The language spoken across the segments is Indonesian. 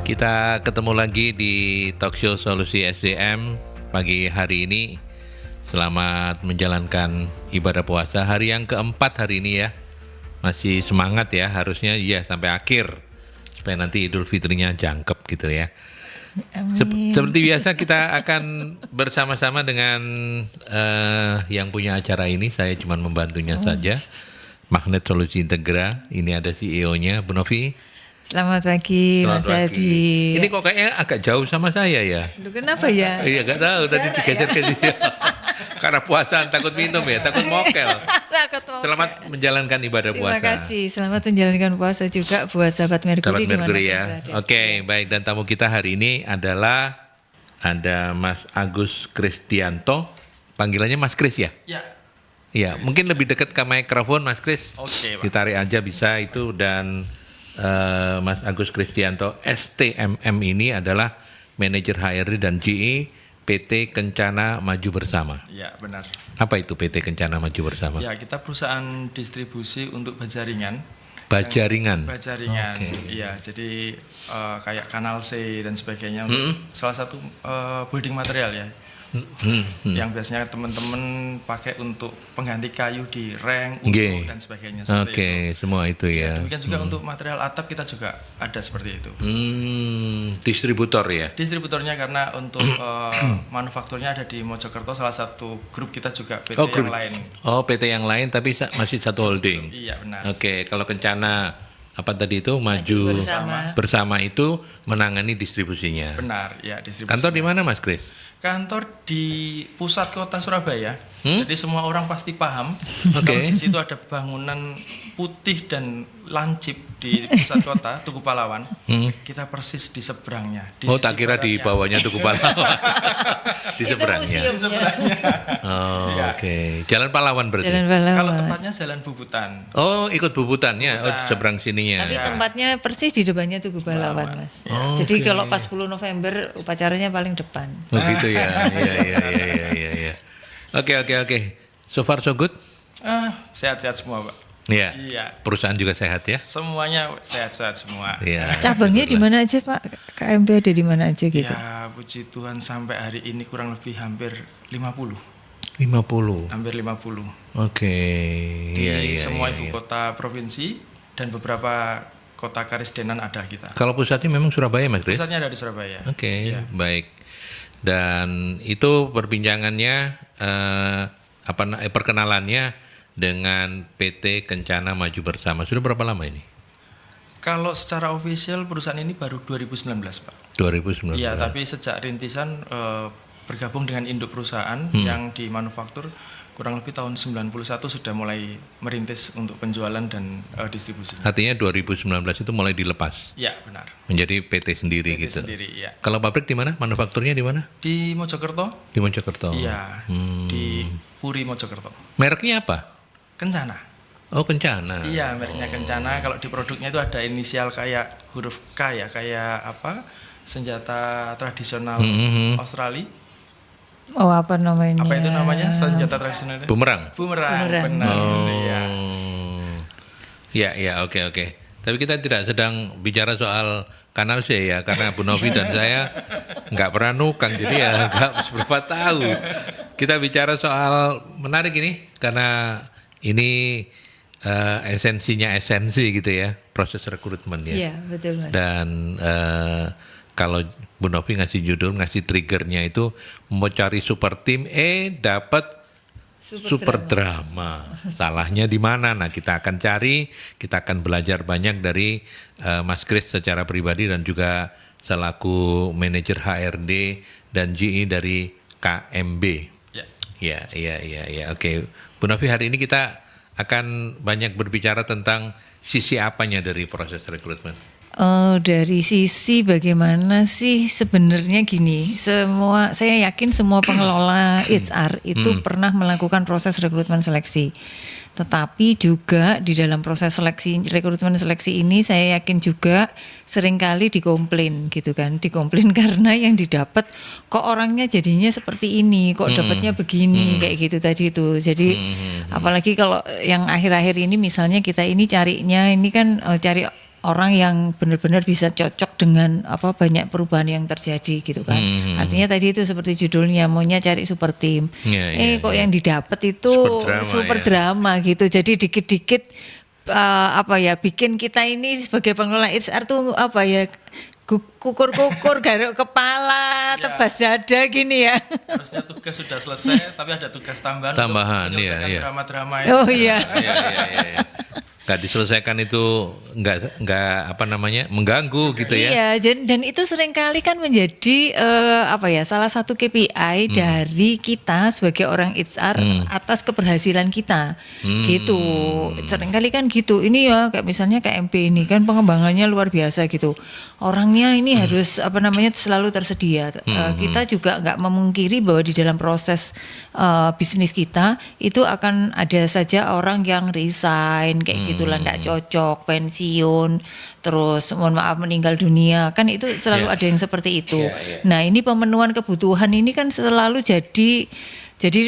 Kita ketemu lagi di Talkshow Solusi SDM pagi hari ini. Selamat menjalankan ibadah puasa hari yang keempat hari ini ya. Masih semangat ya, harusnya ya sampai akhir supaya nanti Idul Fitrinya jangkep gitu ya. Seperti biasa kita akan bersama-sama dengan yang punya acara ini. Saya cuma membantunya saja. Magnet Solusi Integra. Ini ada CEO-nya, Bu Novi. Selamat pagi, Mas Adi. Ini kok kayaknya agak jauh sama saya ya. Lu kenapa ya? Iya, nggak tahu tadi digeser ke sini. Karena puasa takut minum ya, takut mokel. Selamat menjalankan ibadah puasa. Terima kasih. Selamat menjalankan puasa juga buat sahabat Merkuri. Sahabat Merkuri ya. Oke, baik, dan tamu kita hari ini adalah ada Mas Agus Kristianto. Panggilannya Mas Kris ya? Ya. Iya, mungkin lebih dekat ke mikrofon Mas Kris. Oke, Pak. Ditarik aja bisa itu. Dan Mas Agus Kristianto STMM ini adalah manajer HRD dan GE PT Kencana Maju Bersama. Ya, benar. Apa itu PT Kencana Maju Bersama? Ya, kita perusahaan distribusi untuk baja ringan. Baja ringan. Baja ringan. Oke. Iya, jadi kayak kanal C dan sebagainya untuk salah satu building material ya. Yang biasanya teman-teman pakai untuk pengganti kayu di reng, Nggih. dan sebagainya. Oke, semua itu ya. Demikian juga untuk material atap kita juga ada seperti itu. Distributor ya. Distributornya karena untuk manufakturnya ada di Mojokerto, salah satu grup kita juga PT grup. yang lain. Oh, PT yang lain tapi masih satu holding. Iya, benar. Oke, kalau Kencana apa tadi itu Maju Bersama itu menangani distribusinya. Benar, ya, distribusi. Kantor di mana Mas Kris? Kantor di pusat kota Surabaya. Jadi semua orang pasti paham. Oke. Kalau di situ ada bangunan putih dan lancip di pusat kota Tugu Pahlawan. Kita persis di seberangnya. Di Oh, sisi tak kira di baratnya. bawahnya Tugu Pahlawan. Di seberangnya. Di seberangnya. Oh, Iya. oke. Jalan Pahlawan berarti. Jalan Pahlawan. Kalau tepatnya Jalan Bubutan. Oh, ikut bubutannya. Oh, Bubutan. seberang sininya. Tapi tempatnya persis di depannya Tugu Pahlawan, Mas. Oh, Jadi oke. kalau pas 10 November upacaranya paling depan. Oh, gitu ya. Iya. Oke. So far so good? Sehat-sehat semua, Pak. Iya. Iya. Perusahaan juga sehat ya? Semuanya sehat-sehat semua. Iya. Cabangnya di mana aja, Pak? KMP ada di mana aja gitu? Ya, puji Tuhan sampai hari ini kurang lebih hampir 50. 50. Hampir 50. Oke. Di Iya. semua ibu kota provinsi dan beberapa kota karisdenan ada kita. Kalau pusatnya memang Surabaya, Mas Kris? Pusatnya ada di Surabaya. Oke, Iya. baik. Dan itu perbincangannya perkenalannya dengan PT Kencana Maju Bersama. Sudah berapa lama ini? Kalau secara official perusahaan ini baru 2019, Pak. 2019. Iya, tapi sejak rintisan bergabung dengan induk perusahaan yang di manufaktur kurang lebih tahun 91 sudah mulai merintis untuk penjualan dan distribusi. Artinya 2019 itu mulai dilepas Ya, benar. menjadi PT sendiri PT gitu. sendiri, ya. Kalau pabrik di mana? Manufakturnya di mana? Di Mojokerto? Di Mojokerto. Iya, di Puri Mojokerto. Mereknya apa? Kencana. Oh, Kencana. Iya, mereknya Kencana. Kalau di produknya itu ada inisial kayak huruf K ya, kayak apa? Senjata tradisional Australia. Oh, apa namanya? Apa itu namanya? Senjata tradisional itu? Bumerang. Bumerang. Bumerang. Benar. Iya. Ya, oke. Tapi kita tidak sedang bicara soal kanal C ya, karena Bu Novi dan saya nggak pernah nukang, jadi ya nggak seberapa tahu. Kita bicara soal menarik ini, karena ini esensinya esensi gitu ya, proses rekrutmen ya. Iya, betul, Mas. Dan kalau Bu Novi ngasih judul, ngasih triggernya itu mau cari super team, dapat super drama. Salahnya di mana? Nah, kita akan cari, kita akan belajar banyak dari Mas Kris secara pribadi dan juga selaku manajer HRD dan GE dari KMB. Ya. Iya. Oke, Bu Novi, hari ini kita akan banyak berbicara tentang sisi apanya dari proses rekrutmen. Dari sisi bagaimana sih sebenarnya gini, saya yakin semua pengelola HR itu pernah melakukan proses rekrutmen seleksi. Tetapi juga di dalam proses rekrutmen seleksi ini saya yakin juga seringkali dikomplain gitu kan. Dikomplain karena yang didapat kok orangnya jadinya seperti ini, kok dapatnya begini, kayak gitu tadi itu. Jadi apalagi kalau yang akhir-akhir ini misalnya kita ini carinya ini kan cari orang yang benar-benar bisa cocok dengan banyak perubahan yang terjadi gitu kan. Artinya tadi itu seperti judulnya, maunya cari super team. Kok yang didapat itu super drama gitu. Jadi dikit-dikit bikin kita ini sebagai pengelola HR tuh kukur-kukur, garuk kepala, tebas dada gini ya. Harusnya tugas sudah selesai, tapi ada tugas tambahan untuk menyelesaikan drama-drama ya. Oh iya. Iya. Nggak diselesaikan itu nggak mengganggu gitu ya. Iya, dan itu seringkali kan menjadi salah satu KPI dari kita sebagai orang HR atas keberhasilan kita. Gitu. Seringkali kan gitu. Ini ya kayak misalnya KMP ini kan pengembangannya luar biasa gitu. Orangnya ini harus selalu tersedia. Kita juga nggak memungkiri bahwa di dalam proses bisnis kita itu akan ada saja orang yang resign kayak gitulah, nggak cocok, pensiun, terus mohon maaf meninggal dunia, kan itu selalu ada yang seperti itu. Nah ini pemenuhan kebutuhan ini kan selalu jadi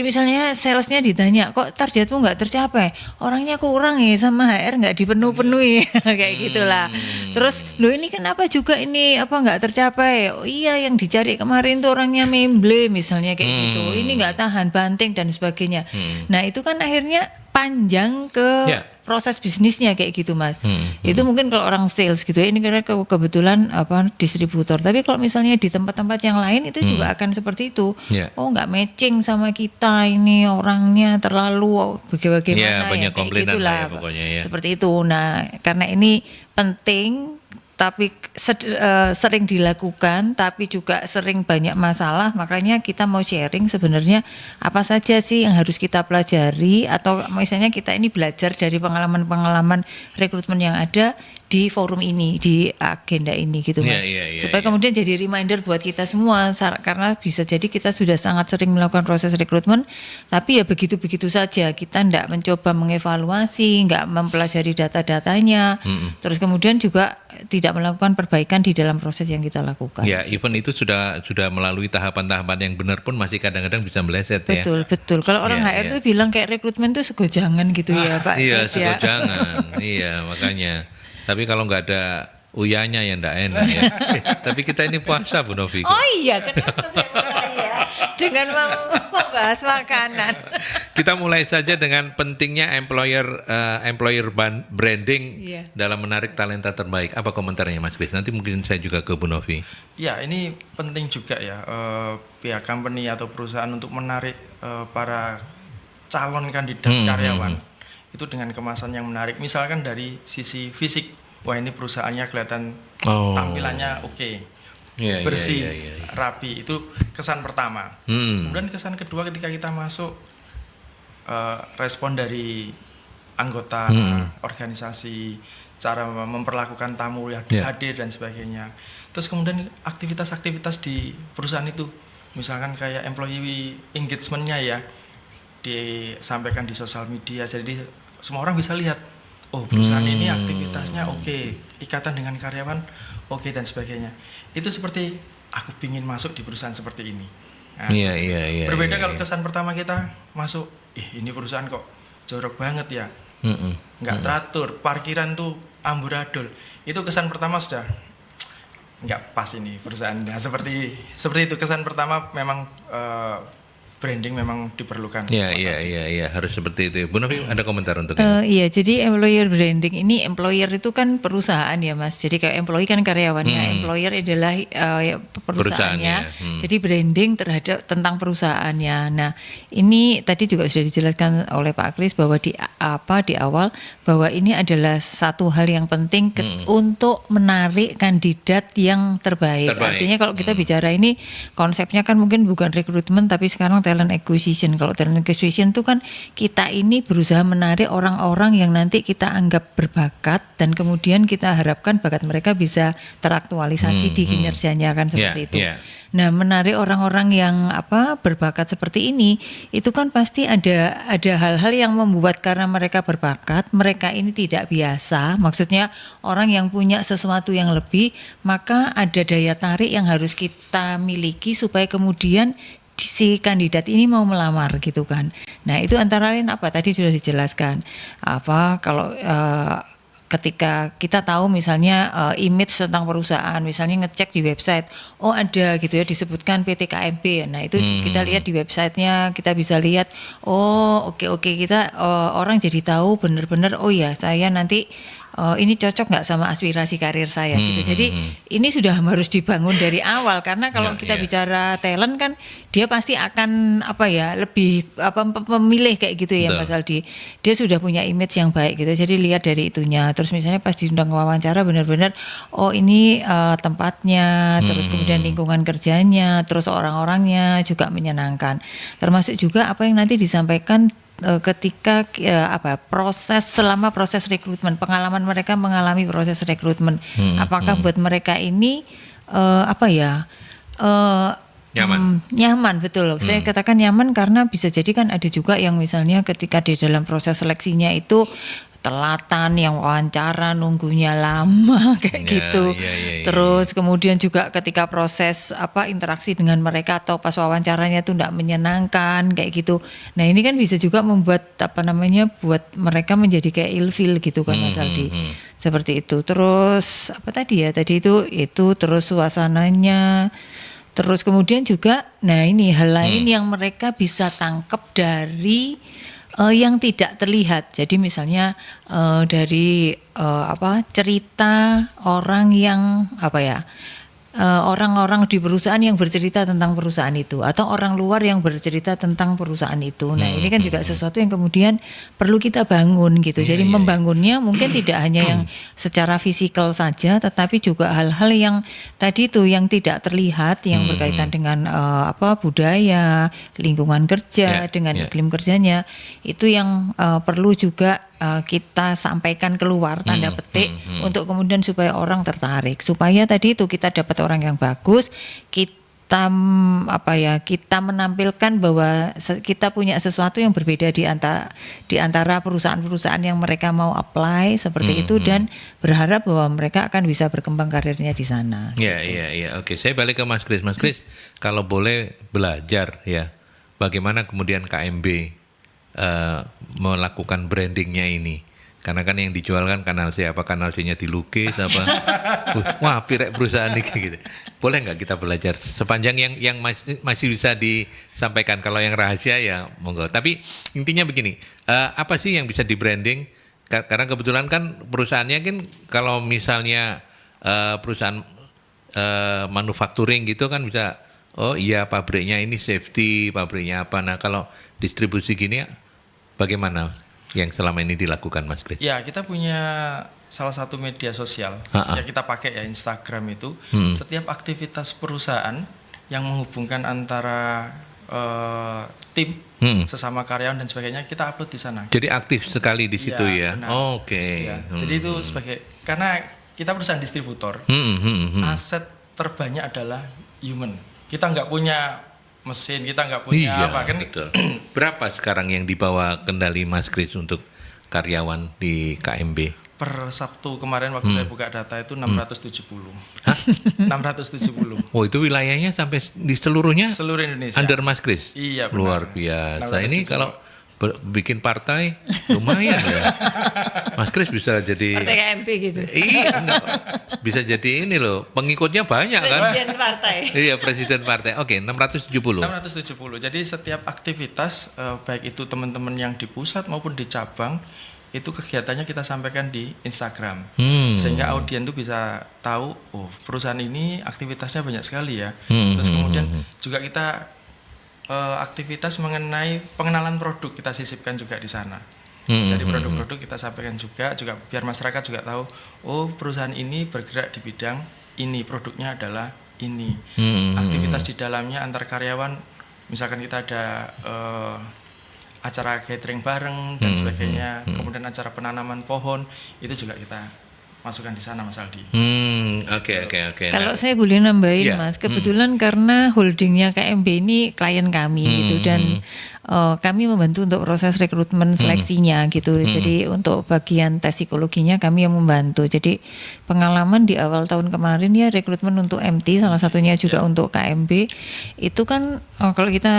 misalnya salesnya ditanya, kok targetmu nggak tercapai, orangnya kurang ya, sama HR nggak dipenuhi kayak gitulah. Terus ini kenapa juga ini nggak tercapai? Oh iya, yang dicari kemarin tuh orangnya memble misalnya kayak gitu, ini nggak tahan banting dan sebagainya. Nah itu kan akhirnya panjang ke proses bisnisnya kayak gitu Mas. Itu mungkin kalau orang sales gitu ya, ini karena kebetulan distributor. Tapi kalau misalnya di tempat-tempat yang lain itu juga akan seperti itu. Oh nggak matching sama kita, ini orangnya terlalu bagaimana banyak kayak gitulah pokoknya ya. Seperti itu. Nah karena ini penting tapi sering dilakukan, tapi juga sering banyak masalah, makanya kita mau sharing sebenarnya apa saja sih yang harus kita pelajari, atau misalnya kita ini belajar dari pengalaman-pengalaman rekrutmen yang ada di forum ini, di agenda ini gitu Mas. Supaya kemudian jadi reminder buat kita semua, karena bisa jadi kita sudah sangat sering melakukan proses rekrutmen, tapi ya begitu-begitu saja, kita tidak mencoba mengevaluasi, nggak mempelajari data-datanya, terus kemudian juga tidak melakukan perbaikan di dalam proses yang kita lakukan. Ya, event itu sudah melalui tahapan-tahapan yang benar pun masih kadang-kadang bisa meleset ya. Betul. Kalau orang HR tuh bilang kayak rekrutmen tuh segojangan gitu ya Pak. Iya, segojangan. Iya, makanya. Tapi kalau nggak ada uyanya ya nggak enak ya. Tapi kita ini puasa Bu Novi. Oh iya, kenapa saya mulai ya dengan membahas makanan. Kita mulai saja dengan pentingnya employer branding dalam menarik talenta terbaik. Apa komentarnya Mas Chris? Nanti mungkin saya juga ke Bu Novi. Ya, ini penting juga ya pihak company atau perusahaan untuk menarik para calon kandidat karyawan. Itu dengan kemasan yang menarik. Misalkan dari sisi fisik, wah ini perusahaannya kelihatan tampilannya oke. Bersih, rapi, itu kesan pertama. Kemudian kesan kedua ketika kita masuk, respon dari anggota organisasi, cara memperlakukan tamu yang hadir dan sebagainya. Terus kemudian aktivitas-aktivitas di perusahaan itu, misalkan kayak employee engagement-nya ya, disampaikan di sosial media, jadi semua orang bisa lihat, oh perusahaan ini aktivitasnya oke, ikatan dengan karyawan oke dan sebagainya. Itu seperti aku pingin masuk di perusahaan seperti ini. Nah, berbeda kalau kesan pertama kita masuk, ini perusahaan kok jorok banget ya, nggak teratur, parkiran tuh amburadul. Itu kesan pertama sudah nggak pas ini perusahaannya. Seperti itu kesan pertama memang branding memang diperlukan. Iya, harus seperti itu. Bu Novi ada komentar untuk ini? Iya, jadi employer branding ini, employer itu kan perusahaan ya Mas. Jadi kayak employee kan karyawannya, employer adalah perusahaannya. Jadi branding terhadap tentang perusahaannya. Nah, ini tadi juga sudah dijelaskan oleh Pak Kris bahwa di awal bahwa ini adalah satu hal yang penting untuk menarik kandidat yang terbaik. Artinya kalau kita bicara ini konsepnya kan mungkin bukan rekrutmen tapi sekarang talent acquisition. Kalau talent acquisition itu kan kita ini berusaha menarik orang-orang yang nanti kita anggap berbakat dan kemudian kita harapkan bakat mereka bisa teraktualisasi di kinerjanya kan seperti itu. Nah, menarik orang-orang yang berbakat seperti ini itu kan pasti ada hal-hal yang membuat karena mereka berbakat, mereka ini tidak biasa. Maksudnya orang yang punya sesuatu yang lebih, maka ada daya tarik yang harus kita miliki supaya kemudian si kandidat ini mau melamar gitu kan. Nah itu antara lain apa tadi sudah dijelaskan kalau ketika kita tahu misalnya image tentang perusahaan, misalnya ngecek di website, oh ada gitu ya disebutkan PT KMB. Nah itu kita lihat di websitenya, kita bisa lihat, oh oke kita orang jadi tahu benar-benar, oh ya saya nanti ini cocok nggak sama aspirasi karir saya gitu. Jadi ini sudah harus dibangun dari awal, karena kalau kita bicara talent kan dia pasti akan lebih pemilih kayak gitu ya. Betul. Mas Aldi. Dia sudah punya image yang baik gitu. Jadi lihat dari itunya. Terus misalnya pas diundang wawancara benar-benar oh ini tempatnya, terus kemudian lingkungan kerjanya, terus orang-orangnya juga menyenangkan. Termasuk juga apa yang nanti disampaikan ketika selama proses rekrutmen, pengalaman mereka mengalami proses rekrutmen, apakah buat mereka ini nyaman betul. Saya katakan nyaman karena bisa jadi kan ada juga yang misalnya ketika di dalam proses seleksinya itu telatan, yang wawancara nunggunya lama kayak gitu. Terus kemudian juga ketika proses interaksi dengan mereka atau pas wawancaranya itu tidak menyenangkan kayak gitu. Nah ini kan bisa juga membuat buat mereka menjadi kayak ilfil gitu kan Mas Aldi. Seperti itu. Terus tadi itu terus suasananya. Terus kemudian juga, nah ini hal lain yang mereka bisa tangkap dari yang tidak terlihat. Jadi misalnya dari cerita orang yang orang-orang di perusahaan yang bercerita tentang perusahaan itu, atau orang luar yang bercerita tentang perusahaan itu. Nah ini kan juga sesuatu yang kemudian perlu kita bangun gitu. Jadi membangunnya mungkin tidak hanya yang secara fisikal saja, tetapi juga hal-hal yang tadi itu yang tidak terlihat, yang berkaitan dengan budaya, lingkungan kerja, dengan iklim kerjanya, itu yang perlu juga kita sampaikan keluar tanda petik untuk kemudian supaya orang tertarik, supaya tadi itu kita dapat orang yang bagus, kita kita menampilkan bahwa kita punya sesuatu yang berbeda di antara perusahaan-perusahaan yang mereka mau apply seperti itu, dan berharap bahwa mereka akan bisa berkembang karirnya di sana. Iya. Oke, saya balik ke Mas Kris. Mas Kris, kalau boleh belajar ya, bagaimana kemudian KMB melakukan brandingnya ini, karena kan yang dijual kan kanal C, kanal C-nya dilukis wah pirek perusahaan ini gitu. Boleh nggak kita belajar sepanjang yang masih bisa disampaikan? Kalau yang rahasia ya monggo. Tapi intinya begini, apa sih yang bisa di branding? Karena kebetulan kan perusahaannya kan kalau misalnya perusahaan manufacturing gitu kan bisa, oh iya pabriknya ini safety, pabriknya apa. Nah kalau distribusi gini bagaimana yang selama ini dilakukan Mas Kris? Ya, kita punya salah satu media sosial yang kita pakai ya, Instagram itu. Setiap aktivitas perusahaan yang menghubungkan antara tim, sesama karyawan dan sebagainya, kita upload di sana. Jadi aktif sekali di situ ya. Oke. Jadi itu karena kita perusahaan distributor, aset terbanyak adalah human. Kita nggak punya mesin, kita nggak punya kan. Betul. Berapa sekarang yang dibawa kendali Mas Kris untuk karyawan di KMB? Per Sabtu kemarin waktu saya buka data itu 670. Hah? 670. Oh itu wilayahnya sampai di seluruhnya? Seluruh Indonesia. Under Mas Kris? Iya benar. Luar biasa. 670. Ini kalau bikin partai lumayan ya. Mas Kris bisa jadi partai KMB gitu. Iya, bisa jadi ini loh, pengikutnya banyak kan? Presiden partai. Iya, presiden partai. Oke, 670. 670. Jadi setiap aktivitas baik itu teman-teman yang di pusat maupun di cabang, itu kegiatannya kita sampaikan di Instagram. Sehingga audien itu bisa tahu, oh perusahaan ini aktivitasnya banyak sekali ya. Terus kemudian juga kita aktivitas mengenai pengenalan produk kita sisipkan juga di sana. Jadi produk-produk kita sampaikan juga biar masyarakat juga tahu, oh perusahaan ini bergerak di bidang ini, produknya adalah ini. Aktivitas di dalamnya antar karyawan, misalkan kita ada acara gathering bareng dan sebagainya, kemudian acara penanaman pohon, itu juga kita masukkan di sana Mas Aldi. Oke. Kalau saya boleh nambahin Mas, kebetulan karena holdingnya KMB ini klien kami gitu, dan kami membantu untuk proses rekrutmen seleksinya gitu. Jadi untuk bagian tes psikologinya kami yang membantu. Jadi pengalaman di awal tahun kemarin ya rekrutmen untuk MT, salah satunya juga untuk KMB itu kan kalau kita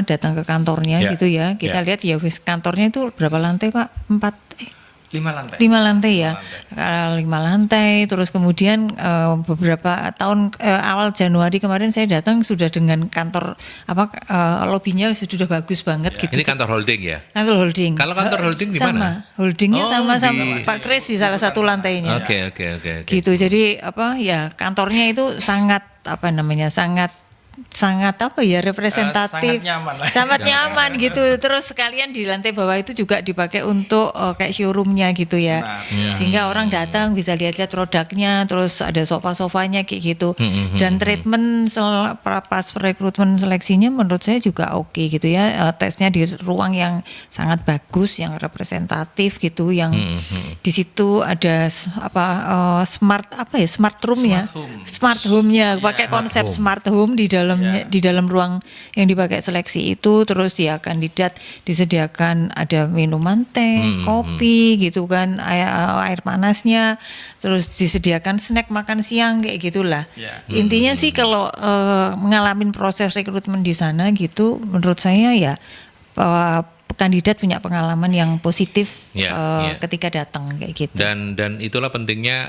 datang ke kantornya gitu ya, kita lihat ya wis kantornya itu berapa lantai Pak? 4 5 lantai. 5 lantai ya, 5 lantai. 5 lantai. Terus kemudian beberapa tahun awal Januari kemarin saya datang sudah dengan kantor lobinya sudah bagus banget gitu. Ini kantor holding ya? Kantor holding. Kalau kantor holding di sama, mana? Holdingnya Oh, sama di- Pak Kris di salah satu lantainya. Oke. Gitu. Jadi kantornya itu sangat sangat representatif, sangat nyaman lah. sangat nyaman gitu. Terus sekalian di lantai bawah itu juga dipakai untuk kayak showroomnya gitu ya, sehingga orang datang bisa lihat-lihat produknya, terus ada sofa-sofanya kayak gitu. Dan treatment pas rekrutmen seleksinya menurut saya juga oke gitu ya. Tesnya di ruang yang sangat bagus, yang representatif gitu, yang di situ ada smart room ya, smart home-nya, pakai konsep home. smart home di dalam ruang yang dipakai seleksi itu. Terus ya kandidat disediakan ada minuman teh, kopi gitu kan, air panasnya, terus disediakan snack makan siang kayak gitulah. Intinya sih kalau ngalamin proses rekrutmen di sana gitu, menurut saya ya kandidat punya pengalaman yang positif ketika datang kayak gitu. Dan itulah pentingnya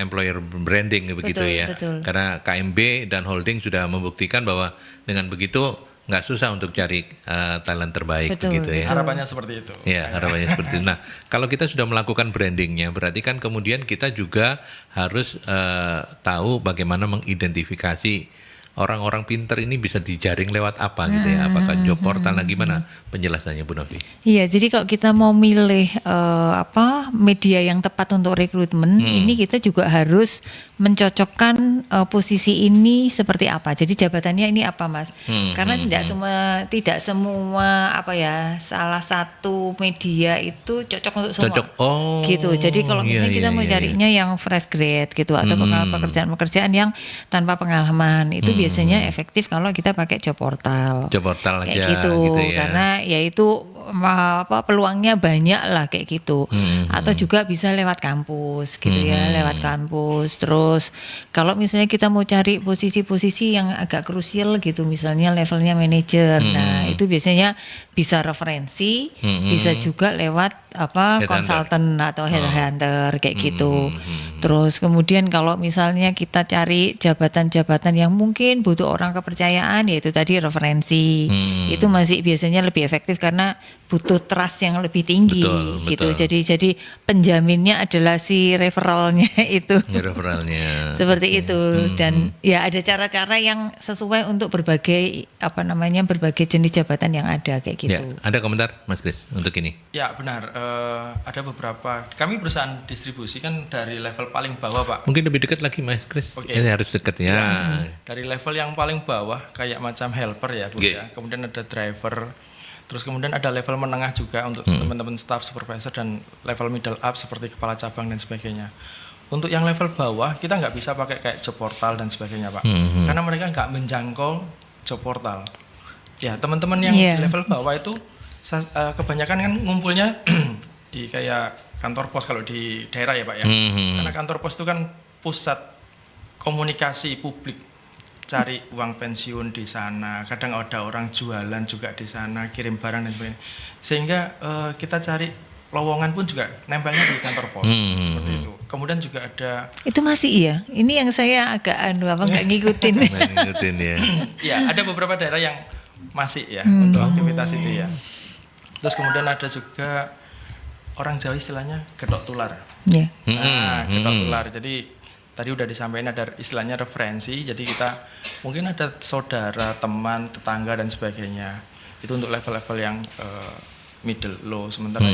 employer branding begitu ya. Betul. Karena KMB dan holding sudah membuktikan bahwa dengan begitu nggak susah untuk cari talent terbaik begitu ya. Harapannya seperti itu. Ya, harapannya seperti itu. Nah, kalau kita sudah melakukan brandingnya, berarti kan kemudian kita juga harus tahu bagaimana mengidentifikasi orang-orang pinter ini bisa dijaring lewat apa gitu ya? Apakah job portal? Nah, gimana penjelasannya Bu Novi? Iya, jadi kalau kita mau milih media yang tepat untuk rekrutmen, ini kita juga harus mencocokkan posisi ini seperti apa. Jadi jabatannya ini apa, Mas? Karena tidak semua salah satu media itu cocok untuk semua. Gitu. Jadi kalau misalnya kita mau carinya yang fresh grade gitu atau pekerjaan-pekerjaan yang tanpa pengalaman, itu biasanya efektif kalau kita pakai job portal. Job portal aja kayak gitu ya. Karena yaitu peluangnya banyak lah kayak gitu. Atau juga bisa lewat kampus gitu ya, lewat kampus. Terus kalau misalnya kita mau cari posisi-posisi yang agak krusial gitu, misalnya levelnya manajer, nah itu biasanya bisa referensi, bisa juga lewat konsultan atau headhunter kayak gitu. Terus kemudian kalau misalnya kita cari jabatan-jabatan yang mungkin butuh orang kepercayaan, yaitu tadi referensi, itu masih biasanya lebih efektif karena butuh trust yang lebih tinggi. Gitu. Jadi penjaminnya adalah si referralnya itu. Referralnya. Seperti itu. Dan ya ada cara-cara yang sesuai untuk berbagai berbagai jenis jabatan yang ada kayak gitu. Ya, ada komentar Mas Kris untuk ini? Ya benar. Ada beberapa. Kami perusahaan distribusi kan dari level paling bawah, Pak. Mungkin lebih dekat lagi Mas Kris. Ini harus dekat ya. Dari level yang paling bawah kayak macam helper ya, Bu ya. Kemudian ada driver. Terus kemudian ada level menengah juga untuk teman-teman staff supervisor dan level middle up seperti kepala cabang dan sebagainya. Untuk yang level bawah kita nggak bisa pakai kayak job portal dan sebagainya, Pak. Karena mereka nggak menjangkau job portal. Ya teman-teman yang di level bawah itu kebanyakan kan ngumpulnya di kayak kantor pos kalau di daerah ya, Pak ya. Karena kantor pos itu kan pusat komunikasi publik, cari uang pensiun di sana, kadang ada orang jualan juga di sana, kirim barang dan sebagainya. Sehingga kita cari lowongan pun juga nempelnya di kantor pos seperti itu. Kemudian juga ada itu masih iya. Ini yang saya agak nggak ngikutin. Ngikutin ya. Ya, ada beberapa daerah yang masih ya untuk aktivitas itu ya. Terus kemudian ada juga orang Jawa istilahnya gedok tular. Yeah. Gedok tular. Jadi tadi udah disampaikan ada istilahnya referensi. Jadi kita mungkin ada saudara, teman, tetangga dan sebagainya. Itu untuk level-level yang middle low. Sementara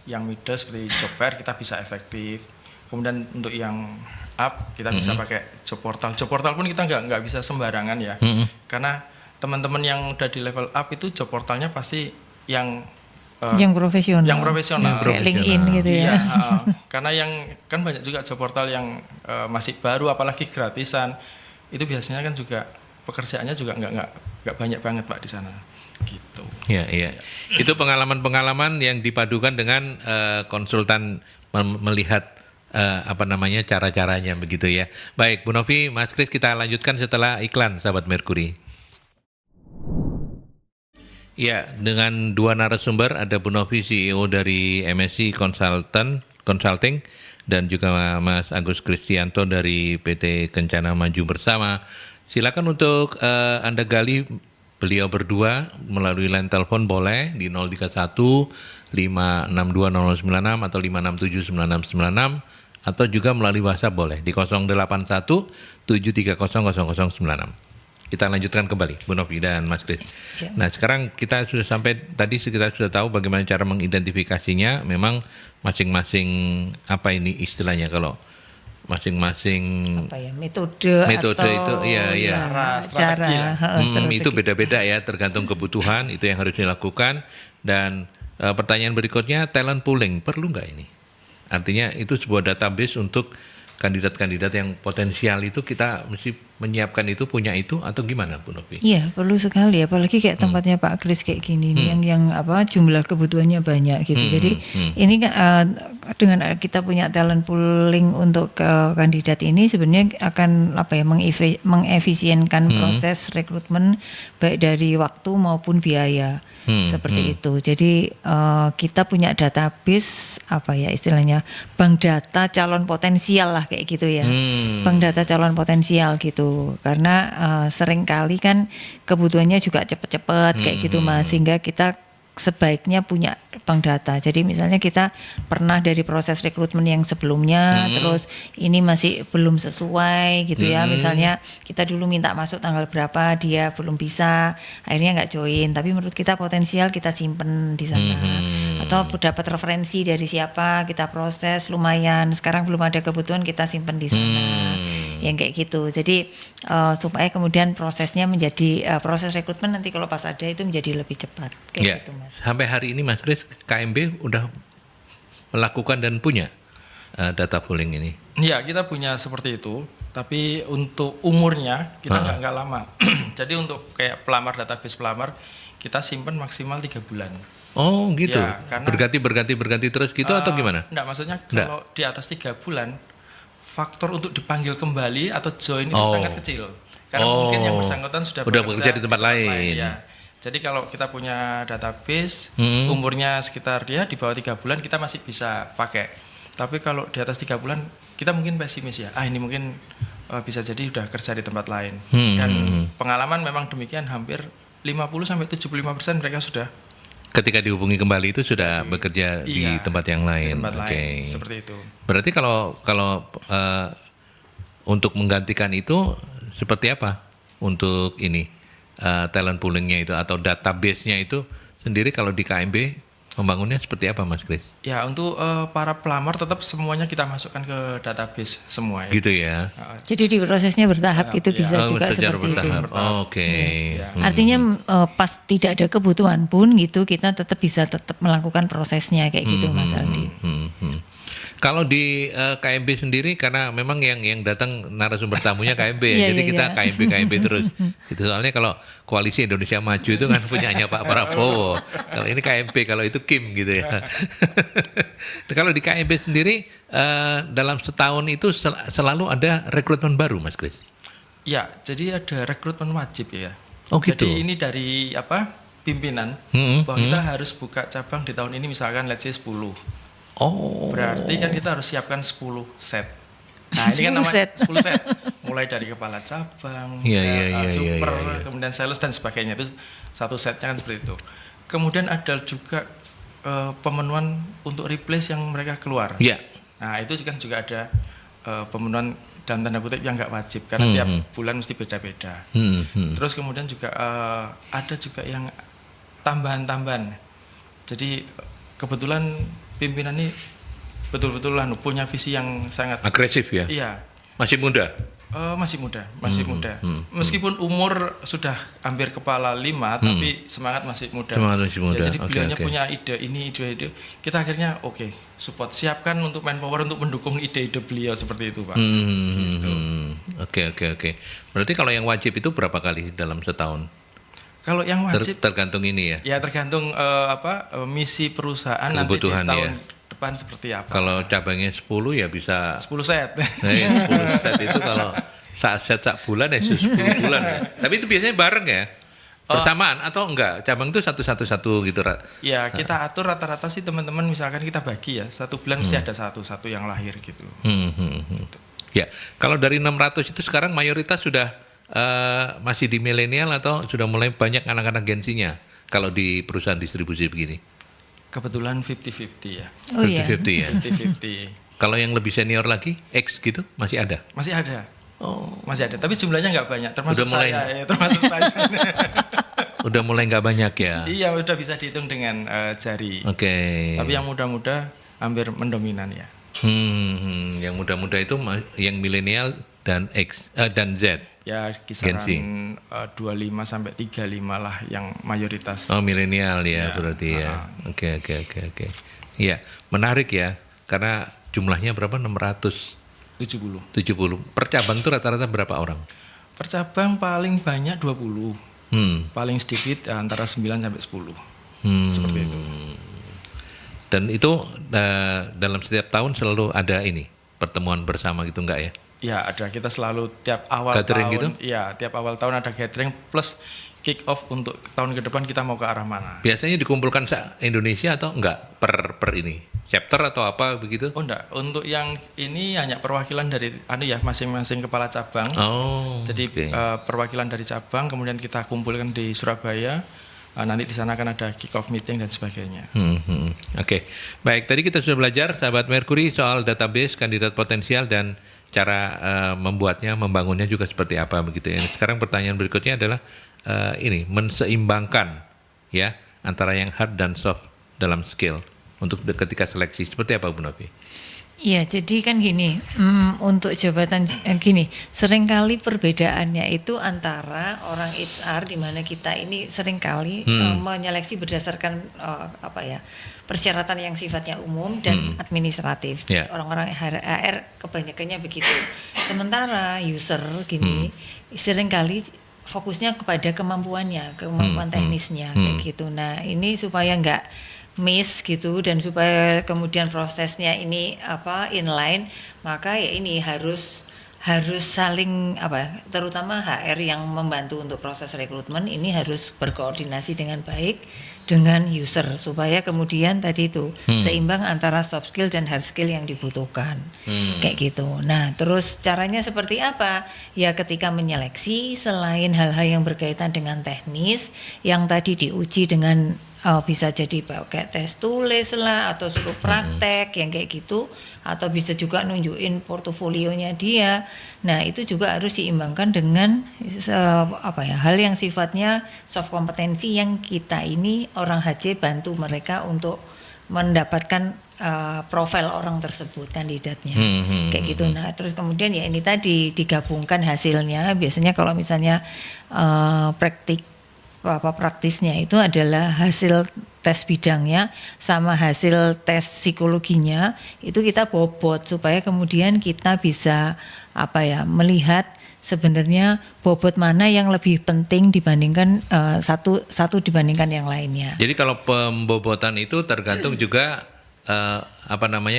yang middle seperti job fair kita bisa efektif. Kemudian untuk yang up kita bisa pakai job portal. Job portal pun kita nggak bisa sembarangan ya. Karena teman-teman yang udah di level up itu job portalnya pasti yang profesional. Yang profesional. Kayak LinkedIn gitu ya. Karena yang kan banyak juga job portal yang masih baru apalagi gratisan. Itu biasanya kan juga pekerjaannya juga nggak banyak banget Pak di sana. Gitu. Iya. Itu pengalaman-pengalaman yang dipadukan dengan konsultan melihat cara-caranya begitu ya. Baik, Bu Novi, Mas Kris, kita lanjutkan setelah iklan, sahabat Merkuri. Ya, dengan dua narasumber, ada Bu Novi, CEO dari MSC Consulting, dan juga Mas Agus Kristianto dari PT Kencana Maju Bersama. Silakan untuk Anda gali beliau berdua melalui line telepon boleh di 031 562 0096 atau 567 9696, atau juga melalui WhatsApp boleh di 081 730 0096. Kita lanjutkan kembali, Bu Novi dan Mas Kris. Ya. Nah, sekarang kita sudah sampai, tadi kita sudah tahu bagaimana cara mengidentifikasinya. Memang masing-masing, apa ini istilahnya, kalau masing-masing Apa ya, metode itu, atau iya. cara strategi. Itu beda-beda ya, tergantung kebutuhan, itu yang harus dilakukan. Dan pertanyaan berikutnya, talent pooling, perlu nggak ini? Artinya itu sebuah database untuk kandidat-kandidat yang potensial, itu kita mesti menyiapkan itu, punya itu, atau gimana Bu Novi? Iya, perlu sekali, apalagi kayak tempatnya Pak Kris kayak gini nih, yang apa jumlah kebutuhannya banyak gitu. Jadi ini dengan kita punya talent pooling untuk kandidat ini sebenarnya akan apa ya, mengefisienkan proses rekrutmen baik dari waktu maupun biaya. Seperti itu. Jadi kita punya database, apa ya istilahnya, bank data calon potensial lah kayak gitu ya. Bank data calon potensial gitu. Karena seringkali kan kebutuhannya juga cepet-cepet kayak gitu Mas, sehingga kita sebaiknya punya bank data. Jadi misalnya kita pernah dari proses rekrutmen yang sebelumnya, terus ini masih belum sesuai gitu ya. Misalnya kita dulu minta masuk tanggal berapa, dia belum bisa, akhirnya nggak join. Tapi menurut kita potensial, kita simpen di sana. Atau dapat referensi dari siapa, kita proses lumayan. Sekarang belum ada kebutuhan, kita simpen di sana. Yang kayak gitu. Jadi supaya kemudian prosesnya menjadi proses rekrutmen nanti kalau pas ada itu menjadi lebih cepat. Kayak gitu Mas. Sampai hari ini Mas Kris, KMB udah melakukan dan punya data pooling ini? Iya, kita punya seperti itu, tapi untuk umurnya kita nggak lama. Jadi untuk kayak pelamar, database pelamar, kita simpan maksimal 3 bulan. Oh gitu, Ya, karena berganti terus gitu atau gimana? Enggak, maksudnya kalau di atas 3 bulan, faktor untuk dipanggil kembali atau join itu sangat kecil. Karena mungkin yang bersangkutan sudah bekerja di tempat lain. Ya. Jadi kalau kita punya database, umurnya sekitar dia di bawah 3 bulan, kita masih bisa pakai. Tapi kalau di atas 3 bulan, kita mungkin pesimis ya. Ini mungkin bisa jadi udah kerja di tempat lain. Dan pengalaman memang demikian, hampir 50-75% mereka sudah. Ketika dihubungi kembali itu sudah bekerja di tempat yang lain. Oke. Seperti itu. Berarti kalau untuk menggantikan itu seperti apa untuk ini? Talent poolingnya itu atau database-nya itu sendiri kalau di KMB membangunnya seperti apa Mas Kris? Ya, untuk para pelamar tetap semuanya kita masukkan ke database semua ya. Gitu ya. Jadi di prosesnya bertahap itu bisa juga seperti itu. Oke. Artinya pas tidak ada kebutuhan pun gitu kita tetap bisa melakukan prosesnya kayak gitu Mas Aldi. Kalau di KMB sendiri, karena memang yang datang narasumber tamunya KMB ya, jadi kita KMB terus. Itu soalnya kalau Koalisi Indonesia Maju itu kan punyanya Pak Prabowo. Kalau ini KMB, kalau itu Kim gitu ya. Kalau di KMB sendiri dalam setahun itu selalu ada rekrutmen baru, Mas Kris? Ya, jadi ada rekrutmen wajib ya. Oh gitu. Jadi ini dari pimpinan bahwa kita harus buka cabang di tahun ini misalkan let's say 10. Oh. Berarti kan kita harus siapkan 10 set. Nah, ini kan namanya 10 set. Mulai dari kepala cabang, super, kemudian sales dan sebagainya. Itu satu setnya kan seperti itu. Kemudian ada juga pemenuhan untuk replace yang mereka keluar. Iya. Nah, itu kan juga ada pemenuhan dalam tanda kutip yang nggak wajib karena tiap bulan mesti beda-beda. Terus kemudian juga ada juga yang tambahan-tambahan. Jadi kebetulan pimpinan ini betul-betul punya visi yang sangat agresif ya. Iya. Masih muda. Masih muda. Meskipun umur sudah hampir kepala 5, tapi semangat masih muda. Ya, jadi beliaunya punya ide ini, ide itu. Kita akhirnya support, siapkan untuk manpower untuk mendukung ide-ide beliau seperti itu, Pak. Oke. Berarti kalau yang wajib itu berapa kali dalam setahun? Kalau yang wajib tergantung ini ya. Ya tergantung misi perusahaan nanti di tahun depan seperti apa. Kalau cabangnya 10 ya bisa 10 set. 10 set itu kalau sak bulan ya 10 bulan ya. Tapi itu biasanya bareng ya. Bersamaan atau enggak? Cabang itu satu gitu, Ra? Ya kita atur rata-rata sih teman-teman, misalkan kita bagi ya, 1 bulan mesti ada satu yang lahir gitu. Ya, kalau dari 600 itu sekarang mayoritas sudah masih di milenial atau sudah mulai banyak anak-anak Gen-Z-nya kalau di perusahaan distribusi begini? Kebetulan 50-50 ya. Oh iya. 50-50 ya. 50-50. Kalau yang lebih senior lagi, X gitu, masih ada? Masih ada. Oh, Masih ada, tapi jumlahnya nggak banyak, termasuk Udah mulai. saya ya, termasuk saya. udah mulai nggak banyak ya? Iya, udah bisa dihitung dengan jari. Oke. Tapi yang muda-muda hampir mendominan ya. Yang muda-muda itu yang milenial dan X dan Z. Ya kisaran 25 sampai 35 lah yang mayoritas. Oh, milenial ya, Ya, berarti ya. Oke. Iya, menarik ya. Karena jumlahnya berapa? 70. 70. Per cabang itu rata-rata berapa orang? Per cabang paling banyak 20. Paling sedikit antara 9 sampai 10. Seperti itu. Dan itu dalam setiap tahun selalu ada ini pertemuan bersama gitu enggak ya? Ya ada, kita selalu tiap awal Gathering tahun. gitu? Ya tiap awal tahun ada gathering plus kick off untuk tahun ke depan kita mau ke arah mana. Biasanya dikumpulkan se-Indonesia atau enggak per ini? Chapter atau apa begitu? Oh enggak, untuk yang ini hanya perwakilan dari masing-masing kepala cabang. Oh. Jadi oke. perwakilan dari cabang kemudian kita kumpulkan di Surabaya. Nanti di sana akan ada kick off meeting dan sebagainya. Oke, baik. Tadi kita sudah belajar, sahabat Mercury, soal database kandidat potensial dan cara membuatnya, membangunnya juga seperti apa begitu ya. Sekarang pertanyaan berikutnya adalah ini menseimbangkan ya antara yang hard dan soft dalam skill untuk ketika seleksi seperti apa Bu Novi? Iya, jadi kan gini, untuk jabatan gini, seringkali perbedaannya itu antara orang HR di mana kita ini seringkali menyeleksi berdasarkan persyaratan yang sifatnya umum dan administratif. Yeah. Orang-orang HR kebanyakannya begitu. Sementara user gini seringkali fokusnya kepada kemampuannya, kemampuan teknisnya kayak gitu. Nah, ini supaya nggak miss gitu dan supaya kemudian prosesnya ini inline, maka ya ini harus saling terutama HR yang membantu untuk proses rekrutmen ini harus berkoordinasi dengan baik dengan user supaya kemudian tadi itu seimbang antara soft skill dan hard skill yang dibutuhkan kayak gitu. Nah terus caranya seperti apa? Ya ketika menyeleksi selain hal-hal yang berkaitan dengan teknis yang tadi diuji dengan bisa jadi pakai tes tulis lah atau suruh praktek yang kayak gitu, atau bisa juga nunjukin portofolionya dia. Nah itu juga harus diimbangkan dengan hal yang sifatnya soft kompetensi yang kita ini orang HC bantu mereka untuk mendapatkan profil orang tersebut kandidatnya kayak gitu. Nah terus kemudian ya ini tadi digabungkan hasilnya. Biasanya kalau misalnya praktisnya itu adalah hasil tes bidangnya sama hasil tes psikologinya itu kita bobot supaya kemudian kita bisa melihat sebenarnya bobot mana yang lebih penting dibandingkan satu dibandingkan yang lainnya. Jadi kalau pembobotan itu tergantung juga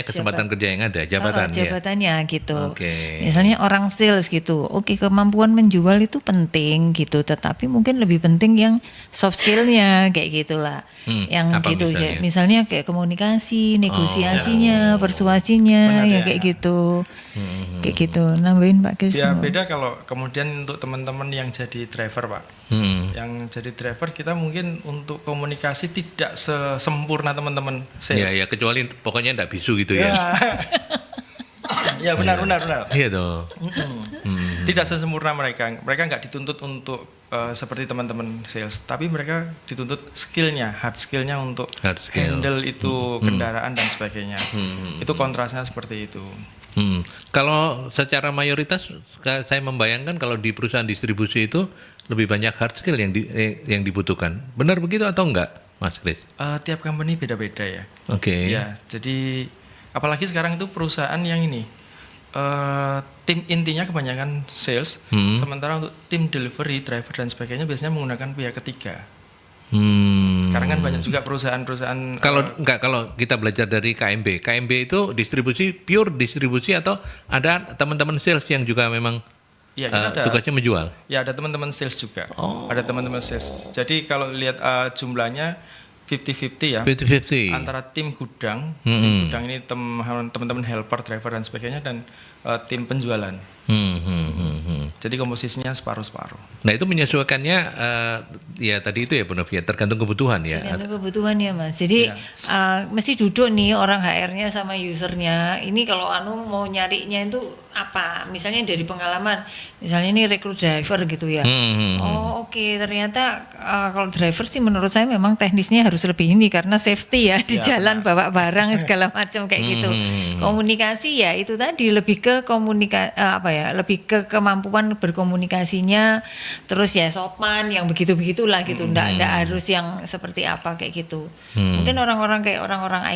kesempatan kerja yang ada, jabatannya gitu. Okay. Misalnya orang sales gitu, oke, kemampuan menjual itu penting gitu, tetapi mungkin lebih penting yang soft skillnya kayak gitulah, yang gitu misalnya kayak komunikasi, negosiasinya, persuasinya, ya kayak gitu, kayak gitu. Nambahin Pak Kris. Ya beda kalau kemudian untuk teman-teman yang jadi driver Pak, yang jadi driver kita mungkin untuk komunikasi tidak sesempurna teman-teman sales. Ya kecuali pokoknya enggak bisu gitu ya. Ya benar. Iya toh. Tidak sesempurna mereka nggak dituntut untuk seperti teman-teman sales, tapi mereka dituntut skillnya, hard skillnya untuk handle itu kendaraan dan sebagainya. Itu kontrasnya seperti itu. Kalau secara mayoritas saya membayangkan kalau di perusahaan distribusi itu lebih banyak hard skill yang dibutuhkan. Benar begitu atau enggak, Mas Kris? Tiap company beda-beda ya. Oke. Ya, jadi apalagi sekarang itu perusahaan yang ini tim intinya kebanyakan sales, sementara untuk tim delivery, driver dan sebagainya biasanya menggunakan pihak ketiga. Sekarang kan banyak juga perusahaan-perusahaan. Kalau kita belajar dari KMB itu pure distribusi atau ada teman-teman sales yang juga memang Iya, kita ada. Tugasnya menjual. Ya, ada teman-teman sales juga. Oh. Ada teman-teman sales. Jadi kalau lihat jumlahnya 50-50 ya. 50-50. Antara tim gudang, gudang ini teman-teman helper, driver dan sebagainya, dan tim penjualan. Jadi komposisinya separuh-separuh. Nah itu menyesuaikannya ya tadi itu ya Bu Novi, tergantung kebutuhan ya. Tergantung kebutuhan ya Mas. Jadi mesti duduk nih orang HR-nya sama usernya. Ini kalau mau nyarinya itu apa? Misalnya dari pengalaman, misalnya ini rekrut driver gitu ya. Oh oke, ternyata kalau driver sih menurut saya memang teknisnya harus lebih ini karena safety ya di jalan bawa barang segala macam kayak gitu. Komunikasi ya itu tadi lebih ke lebih ke kemampuan berkomunikasinya, terus ya sopan yang begitulah gitu, ndak harus yang seperti apa kayak gitu. Mungkin orang-orang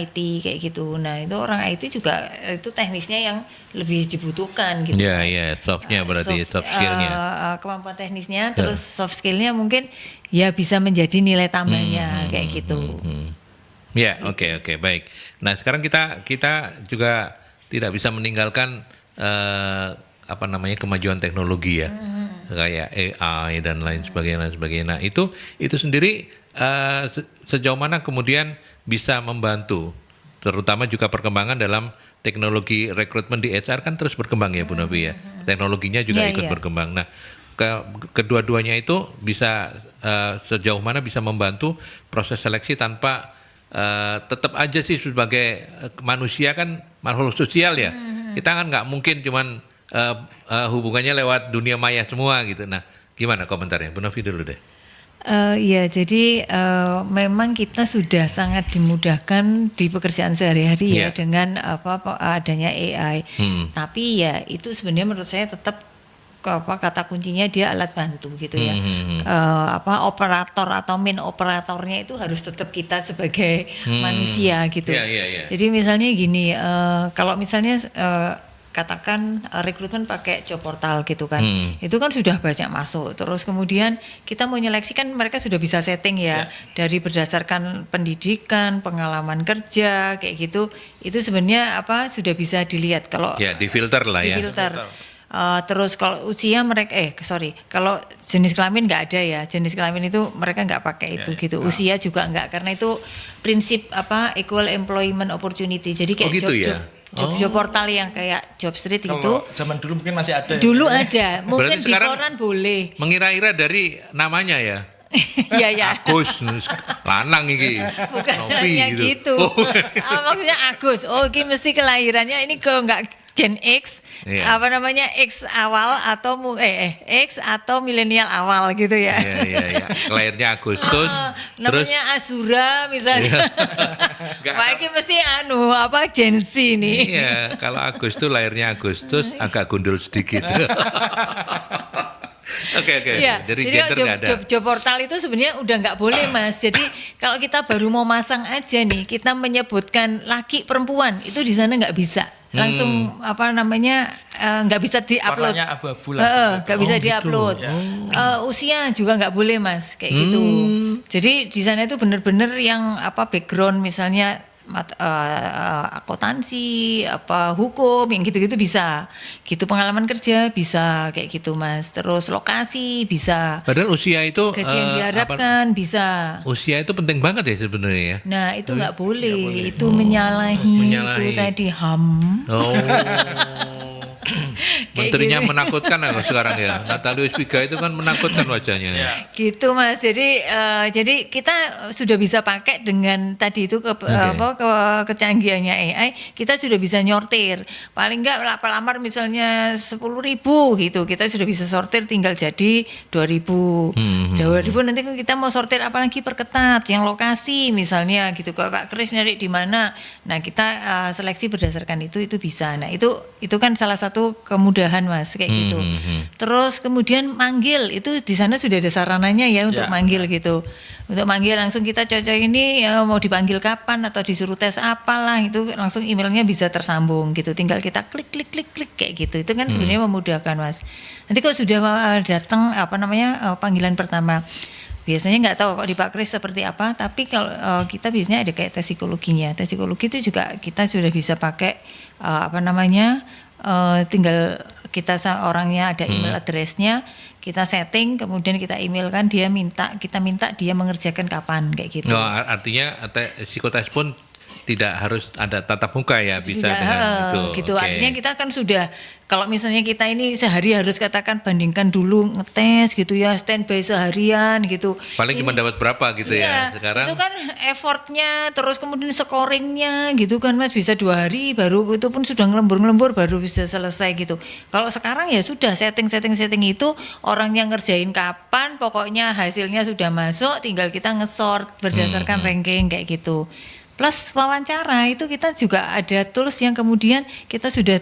IT kayak gitu. Nah itu orang IT juga itu teknisnya yang lebih dibutuhkan gitu. Ya softnya berarti soft skillnya. Kemampuan teknisnya, terus soft skillnya mungkin ya bisa menjadi nilai tambahnya kayak gitu. Ya oke baik. Nah sekarang kita juga tidak bisa meninggalkan kemajuan teknologi ya, kayak AI dan lain sebagainya. Nah itu sendiri sejauh mana kemudian bisa membantu, terutama juga perkembangan dalam teknologi rekrutmen di HR kan terus berkembang ya Bu Novi ya, teknologinya juga ikut berkembang. Nah kedua-duanya itu bisa sejauh mana bisa membantu proses seleksi tanpa tetap aja sih sebagai manusia kan makhluk sosial ya, kita kan nggak mungkin cuman hubungannya lewat dunia maya semua gitu. Nah, gimana komentarnya? Bu Novi dulu deh. Ya, jadi memang kita sudah sangat dimudahkan di pekerjaan sehari-hari ya dengan adanya AI. Tapi ya itu sebenarnya menurut saya tetap kata kuncinya dia alat bantu gitu ya. Operator atau main operatornya itu harus tetap kita sebagai manusia gitu. Jadi misalnya gini, kalau misalnya katakan rekrutmen pakai job portal gitu kan, itu kan sudah banyak masuk. Terus kemudian kita mau nyeleksi kan mereka sudah bisa setting ya, dari berdasarkan pendidikan, pengalaman kerja kayak gitu. Itu sebenarnya sudah bisa dilihat kalau difilter lah ya. Difilter. Terus kalau usia mereka kalau jenis kelamin nggak ada ya, jenis kelamin itu mereka nggak pakai itu gitu. Usia juga nggak, karena itu prinsip equal employment opportunity. Jadi kayak job portal yang kayak job street itu. Zaman dulu mungkin masih ada. Dulu ada, mungkin di sekarang koran boleh. Mengira-ira dari namanya ya. Iya. Agus, lanang iki. Bukan Novi, hanya gitu. Maksudnya Agus. Oh, ini mesti kelahirannya ini kalau nggak Gen X, X awal atau X atau milenial awal gitu ya. Iya. Lahirnya Agustus. Namanya Azura misalnya. Wah, ini mesti Gen Z nih. Iya, kalau Agustus lahirnya Agustus agak gundul sedikit. Oke. Ya, jadi gender nggak ada. Job portal itu sebenarnya udah nggak boleh Mas. Jadi kalau kita baru mau masang aja nih, kita menyebutkan laki perempuan itu di sana nggak bisa. Langsung nggak bisa diupload. Warnanya abu-abu lah. Nggak bisa diupload. Usia juga nggak boleh Mas, kayak gitu. Jadi di sana itu benar-benar yang background misalnya akuntansi, hukum, yang gitu-gitu bisa. Gitu, pengalaman kerja bisa kayak gitu Mas. Terus lokasi bisa. Padahal usia itu gaji yang diharapkan bisa. Usia itu penting banget ya sebenarnya ya. Nah, itu nggak boleh. Itu menyalahi itu tadi HAM. Oh. Menterinya gitu. Menakutkan sekarang ya. Natalius Piga itu kan menakutkan wajahnya. Gitu Mas. Jadi kita sudah bisa pakai dengan tadi itu kecanggihannya AI, kita sudah bisa nyortir. Paling enggak lamar misalnya 10.000 gitu, kita sudah bisa sortir tinggal jadi 2.000. 2.000 nanti kita mau sortir apalagi perketat yang lokasi misalnya gitu. Kalau Pak Kris nyari di mana. Nah, kita seleksi berdasarkan itu bisa. Nah, itu kan salah satu kemudahan Mas kayak gitu. Terus kemudian manggil itu di sana sudah ada sarananya ya untuk manggil gitu. Untuk manggil langsung kita cocok ini mau dipanggil kapan atau disuruh tes apalah, itu langsung emailnya bisa tersambung gitu. Tinggal kita klik kayak gitu. Itu kan sebenarnya memudahkan Mas. Nanti kalau sudah datang panggilan pertama, biasanya nggak tahu kok di Pak Kris seperti apa, tapi kalau kita biasanya ada kayak tes psikologinya. Tes psikologi itu juga kita sudah bisa pakai tinggal kita orangnya ada email address-nya, kita setting, kemudian kita emailkan, kita minta dia mengerjakan kapan kayak gitu. Oh, artinya psikotes pun tidak harus ada tatap muka ya, bisa Tidak, dengan itu. gitu. Oke. Artinya kita kan sudah, kalau misalnya kita ini sehari harus katakan bandingkan dulu ngetes gitu ya, standby seharian gitu. Paling cuma dapat berapa gitu ya. Iya, Sekarang itu kan effortnya, terus kemudian scoringnya gitu kan Mas, bisa 2 hari baru itu pun sudah ngelembur-ngelembur baru bisa selesai gitu. Kalau sekarang ya sudah setting itu orang yang ngerjain kapan, pokoknya hasilnya sudah masuk, tinggal kita nge-sort berdasarkan ranking kayak gitu. Plus wawancara itu kita juga ada tools yang kemudian kita sudah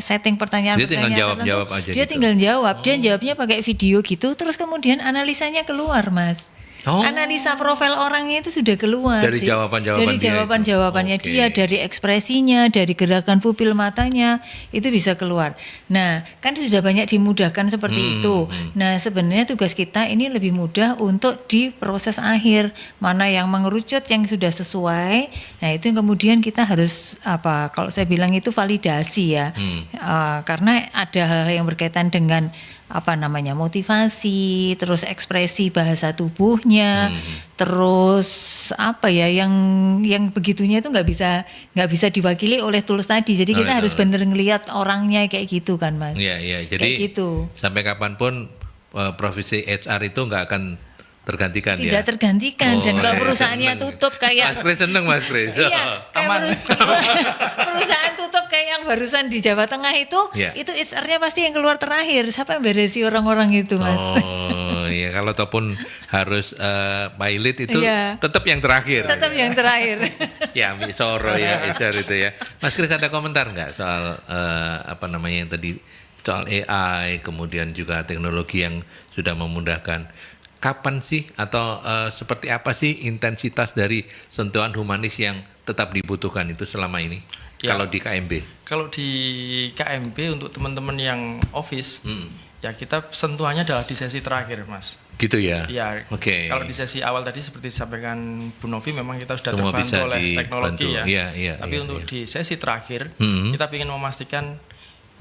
setting pertanyaan Dia tinggal jawab aja dia gitu. tinggal jawab, dia jawabnya pakai video gitu, terus kemudian analisanya keluar Mas. Oh. Analisa profil orangnya itu sudah keluar Dari sih. jawaban-jawaban Dari dia jawaban-jawabannya itu. dia, Oke. dari ekspresinya, dari gerakan pupil matanya itu bisa keluar. Nah, kan sudah banyak dimudahkan seperti itu. Nah, sebenarnya tugas kita ini lebih mudah untuk di proses akhir, mana yang mengerucut yang sudah sesuai. Nah, itu yang kemudian kita harus kalau saya bilang itu validasi ya. Karena ada hal yang berkaitan dengan motivasi, terus ekspresi bahasa tubuhnya, terus yang begitunya itu nggak bisa diwakili oleh tools tadi. Jadi kita harus bener ngelihat orangnya kayak gitu kan Mas. Iya. Jadi kayak gitu. sampai kapanpun profesi HR itu nggak akan tergantikan ya. Tidak tergantikan, dan kalau iya, perusahaannya seneng. tutup kayak Mas Kris seneng Mas Kris. iya, kayak perusahaan tutup kayak yang barusan di Jawa Tengah itu, Iya. itu HR-nya pasti yang keluar terakhir. Siapa yang beresi orang-orang itu, Mas? Oh iya, kalau ataupun harus pilot itu Iya. tetap yang terakhir. Tetap yang terakhir. Ya ambil soro ya HR itu ya. Mas Kris ada komentar nggak soal yang tadi soal AI, kemudian juga teknologi yang sudah memudahkan. Kapan sih atau seperti apa sih intensitas dari sentuhan humanis yang tetap dibutuhkan itu selama ini? Ya. Kalau di KMB? Kalau di KMB untuk teman-teman yang office, ya kita sentuhannya adalah di sesi terakhir, Mas. Gitu ya? Ya, Oke. kalau di sesi awal tadi seperti disampaikan Bu Novi, memang kita sudah Semua terbantu bisa oleh dibantu. teknologi ya. Iya, Tapi iya, untuk iya. di sesi terakhir, Hmm. kita ingin memastikan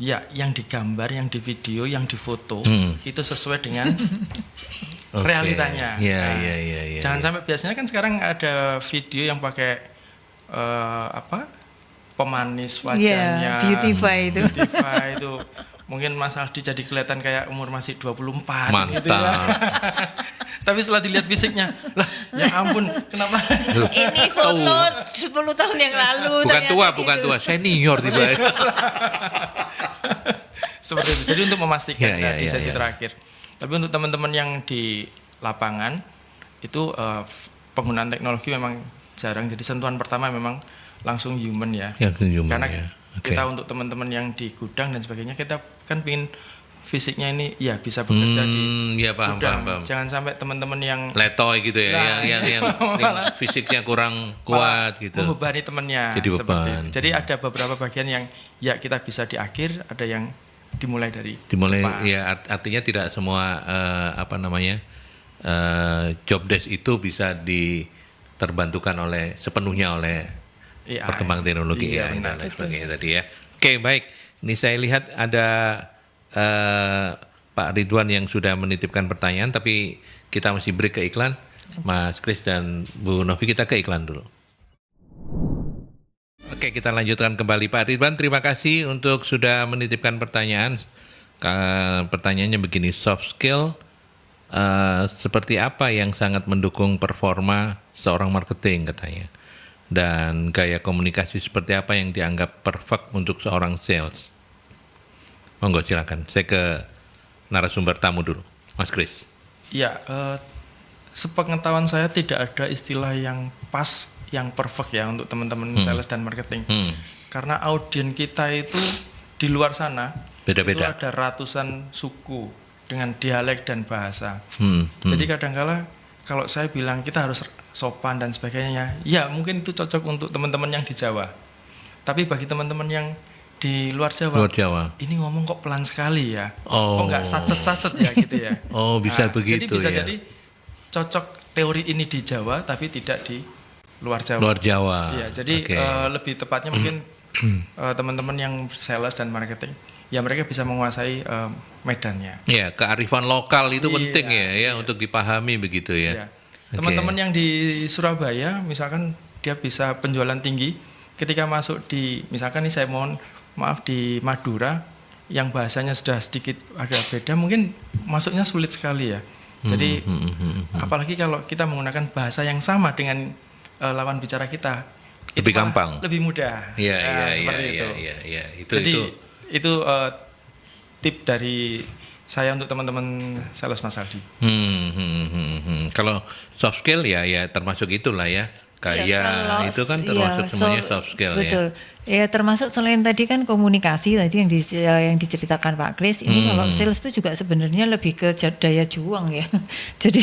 ya yang digambar, yang di video, yang difoto itu sesuai dengan Oke. realitanya. Iya, Nah, iya. Jangan sampai biasanya kan sekarang ada video yang pakai pemanis wajahnya, beautify itu. Beautify itu. Mungkin Mas Aldi jadi kelihatan kayak umur masih 24 Mantap. gitu ya. Tapi setelah dilihat fisiknya, lah ya ampun, kenapa? Ini foto 10 tahun yang lalu. Bukan ternyata tua, gitu. bukan tua, senior tiba. Seperti itu. Jadi untuk memastikan Ya, di ya, sesi ya. terakhir. Tapi untuk teman-teman yang di lapangan itu penggunaan teknologi memang jarang. Jadi sentuhan pertama memang langsung human ya. Ya, human, Karena ya. Oke. kita untuk teman-teman yang di gudang dan sebagainya, kita kan pingin fisiknya ini ya bisa bekerja di ya paham, gudang. paham. Jangan sampai teman-teman yang Letoy gitu ya, Nah, yang fisiknya kurang kuat gitu. membebani temannya. Jadi seperti beban. itu. Jadi ada beberapa bagian yang ya kita bisa di akhir, ada yang dimulai dari Dimulai depan. ya artinya tidak semua job desk itu bisa diterbantukan sepenuhnya oleh AI. perkembangan teknologi Iya, AI dan benar. lain sebagainya tadi ya. Oke, baik. Ini saya lihat ada Pak Ridwan yang sudah menitipkan pertanyaan, tapi kita masih break ke iklan. Mas Kris dan Bu Novi, kita ke iklan dulu. Oke, kita lanjutkan kembali. Pak Ridwan, terima kasih untuk sudah menitipkan pertanyaan. Pertanyaannya begini, soft skill seperti apa yang sangat mendukung performa seorang marketing katanya? Dan gaya komunikasi seperti apa yang dianggap perfect untuk seorang sales? Monggo silakan. Saya ke narasumber tamu dulu, Mas Kris. Iya, sepengetahuan saya tidak ada istilah yang pas, yang perfect ya untuk teman-teman sales dan marketing. Karena audien kita itu di luar sana Beda-beda. itu ada ratusan suku dengan dialek dan bahasa. Hmm. Jadi kadang-kala kalau saya bilang kita harus sopan dan sebagainya, ya mungkin itu cocok untuk teman-teman yang di Jawa. Tapi bagi teman-teman yang di luar Jawa, ini ngomong kok pelan sekali ya, kok nggak sacet-sacet ya gitu ya. Oh, bisa begitu jadi bisa ya. jadi cocok teori ini di Jawa tapi tidak di luar Jawa. Luar Jawa. Iya, jadi Oke. lebih tepatnya mungkin teman-teman yang sales dan marketing, ya mereka bisa menguasai medannya. Ya, kearifan lokal itu Iya, penting ya untuk dipahami begitu ya. Ya. Teman-teman yang di Surabaya, misalkan dia bisa penjualan tinggi, ketika masuk di, misalkan nih saya mohon maaf di Madura, yang bahasanya sudah sedikit ada beda, mungkin masuknya sulit sekali ya. Jadi apalagi kalau kita menggunakan bahasa yang sama dengan lawan bicara kita, Lebih itu malah gampang. lebih mudah. Iya, iya, seperti iya, itu. iya, iya. Jadi itu tip dari saya untuk teman-teman sales Mas Aldi. Kalau soft skill ya termasuk itulah ya. Kayak itu kan termasuk semuanya soft skill betul. Ya termasuk selain tadi kan komunikasi tadi yang diceritakan Pak Kris, ini kalau sales itu juga sebenarnya lebih ke daya juang ya. Jadi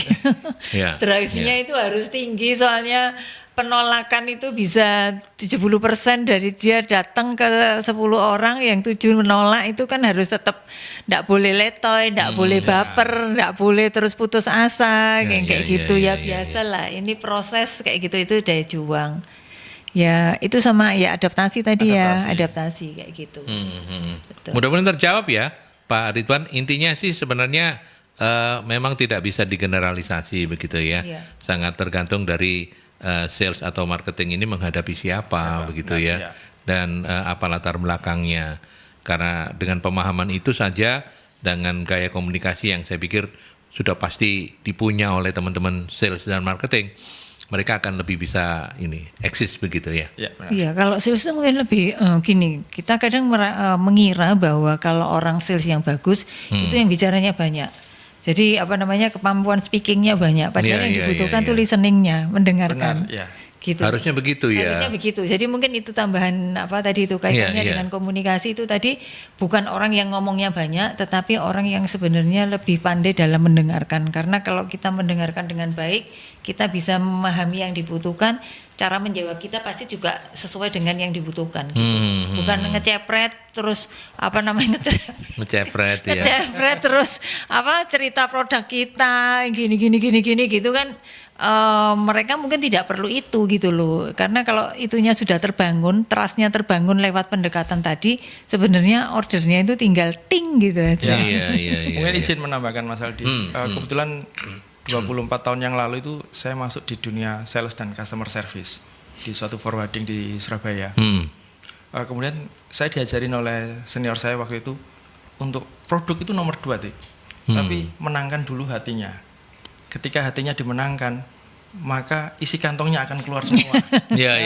drive-nya itu harus tinggi, soalnya penolakan itu bisa 70% dari dia datang ke 10 orang, yang 7 menolak itu kan harus tetap enggak boleh letoy, enggak boleh baper, enggak boleh terus putus asa, kayak gitu ya biasalah. Ini proses kayak gitu, itu daya juang. Ya itu sama ya adaptasi tadi adaptasi kayak gitu. Mudah-mudahan terjawab ya Pak Ridwan. Intinya sih sebenarnya memang tidak bisa digeneralisasi begitu ya. Sangat tergantung dari sales atau marketing ini menghadapi siapa begitu ya. Dan apa latar belakangnya. Karena dengan pemahaman itu saja, dengan gaya komunikasi yang saya pikir sudah pasti dipunya oleh teman-teman sales dan marketing, mereka akan lebih bisa eksis begitu ya. Iya, kalau sales itu mungkin lebih gini, kita kadang mengira bahwa kalau orang sales yang bagus itu yang bicaranya banyak. Jadi kemampuan speakingnya banyak, padahal yang dibutuhkan tuh listeningnya, mendengarkan. Benar, gitu. Harusnya begitu ya. Harusnya begitu. Jadi mungkin itu tambahan tadi itu kaitannya dengan komunikasi itu tadi, bukan orang yang ngomongnya banyak, tetapi orang yang sebenarnya lebih pandai dalam mendengarkan. Karena kalau kita mendengarkan dengan baik, kita bisa memahami yang dibutuhkan. Cara menjawab kita pasti juga sesuai dengan yang dibutuhkan. Gitu. Bukan ngecepret terus ngecepret ya. Ngecepret terus cerita produk kita gini gitu kan. Mereka mungkin tidak perlu itu gitu loh, karena kalau itunya sudah terbangun, trustnya terbangun lewat pendekatan tadi, sebenarnya ordernya itu tinggal ting gitu aja. Mungkin izin menambahkan Mas Aldi, kebetulan 24 tahun yang lalu itu saya masuk di dunia sales dan customer service di suatu forwarding di Surabaya. Kemudian saya diajarin oleh senior saya waktu itu untuk produk itu nomor 2 tapi menangkan dulu hatinya. Ketika hatinya dimenangkan, maka isi kantongnya akan keluar semua. Iya.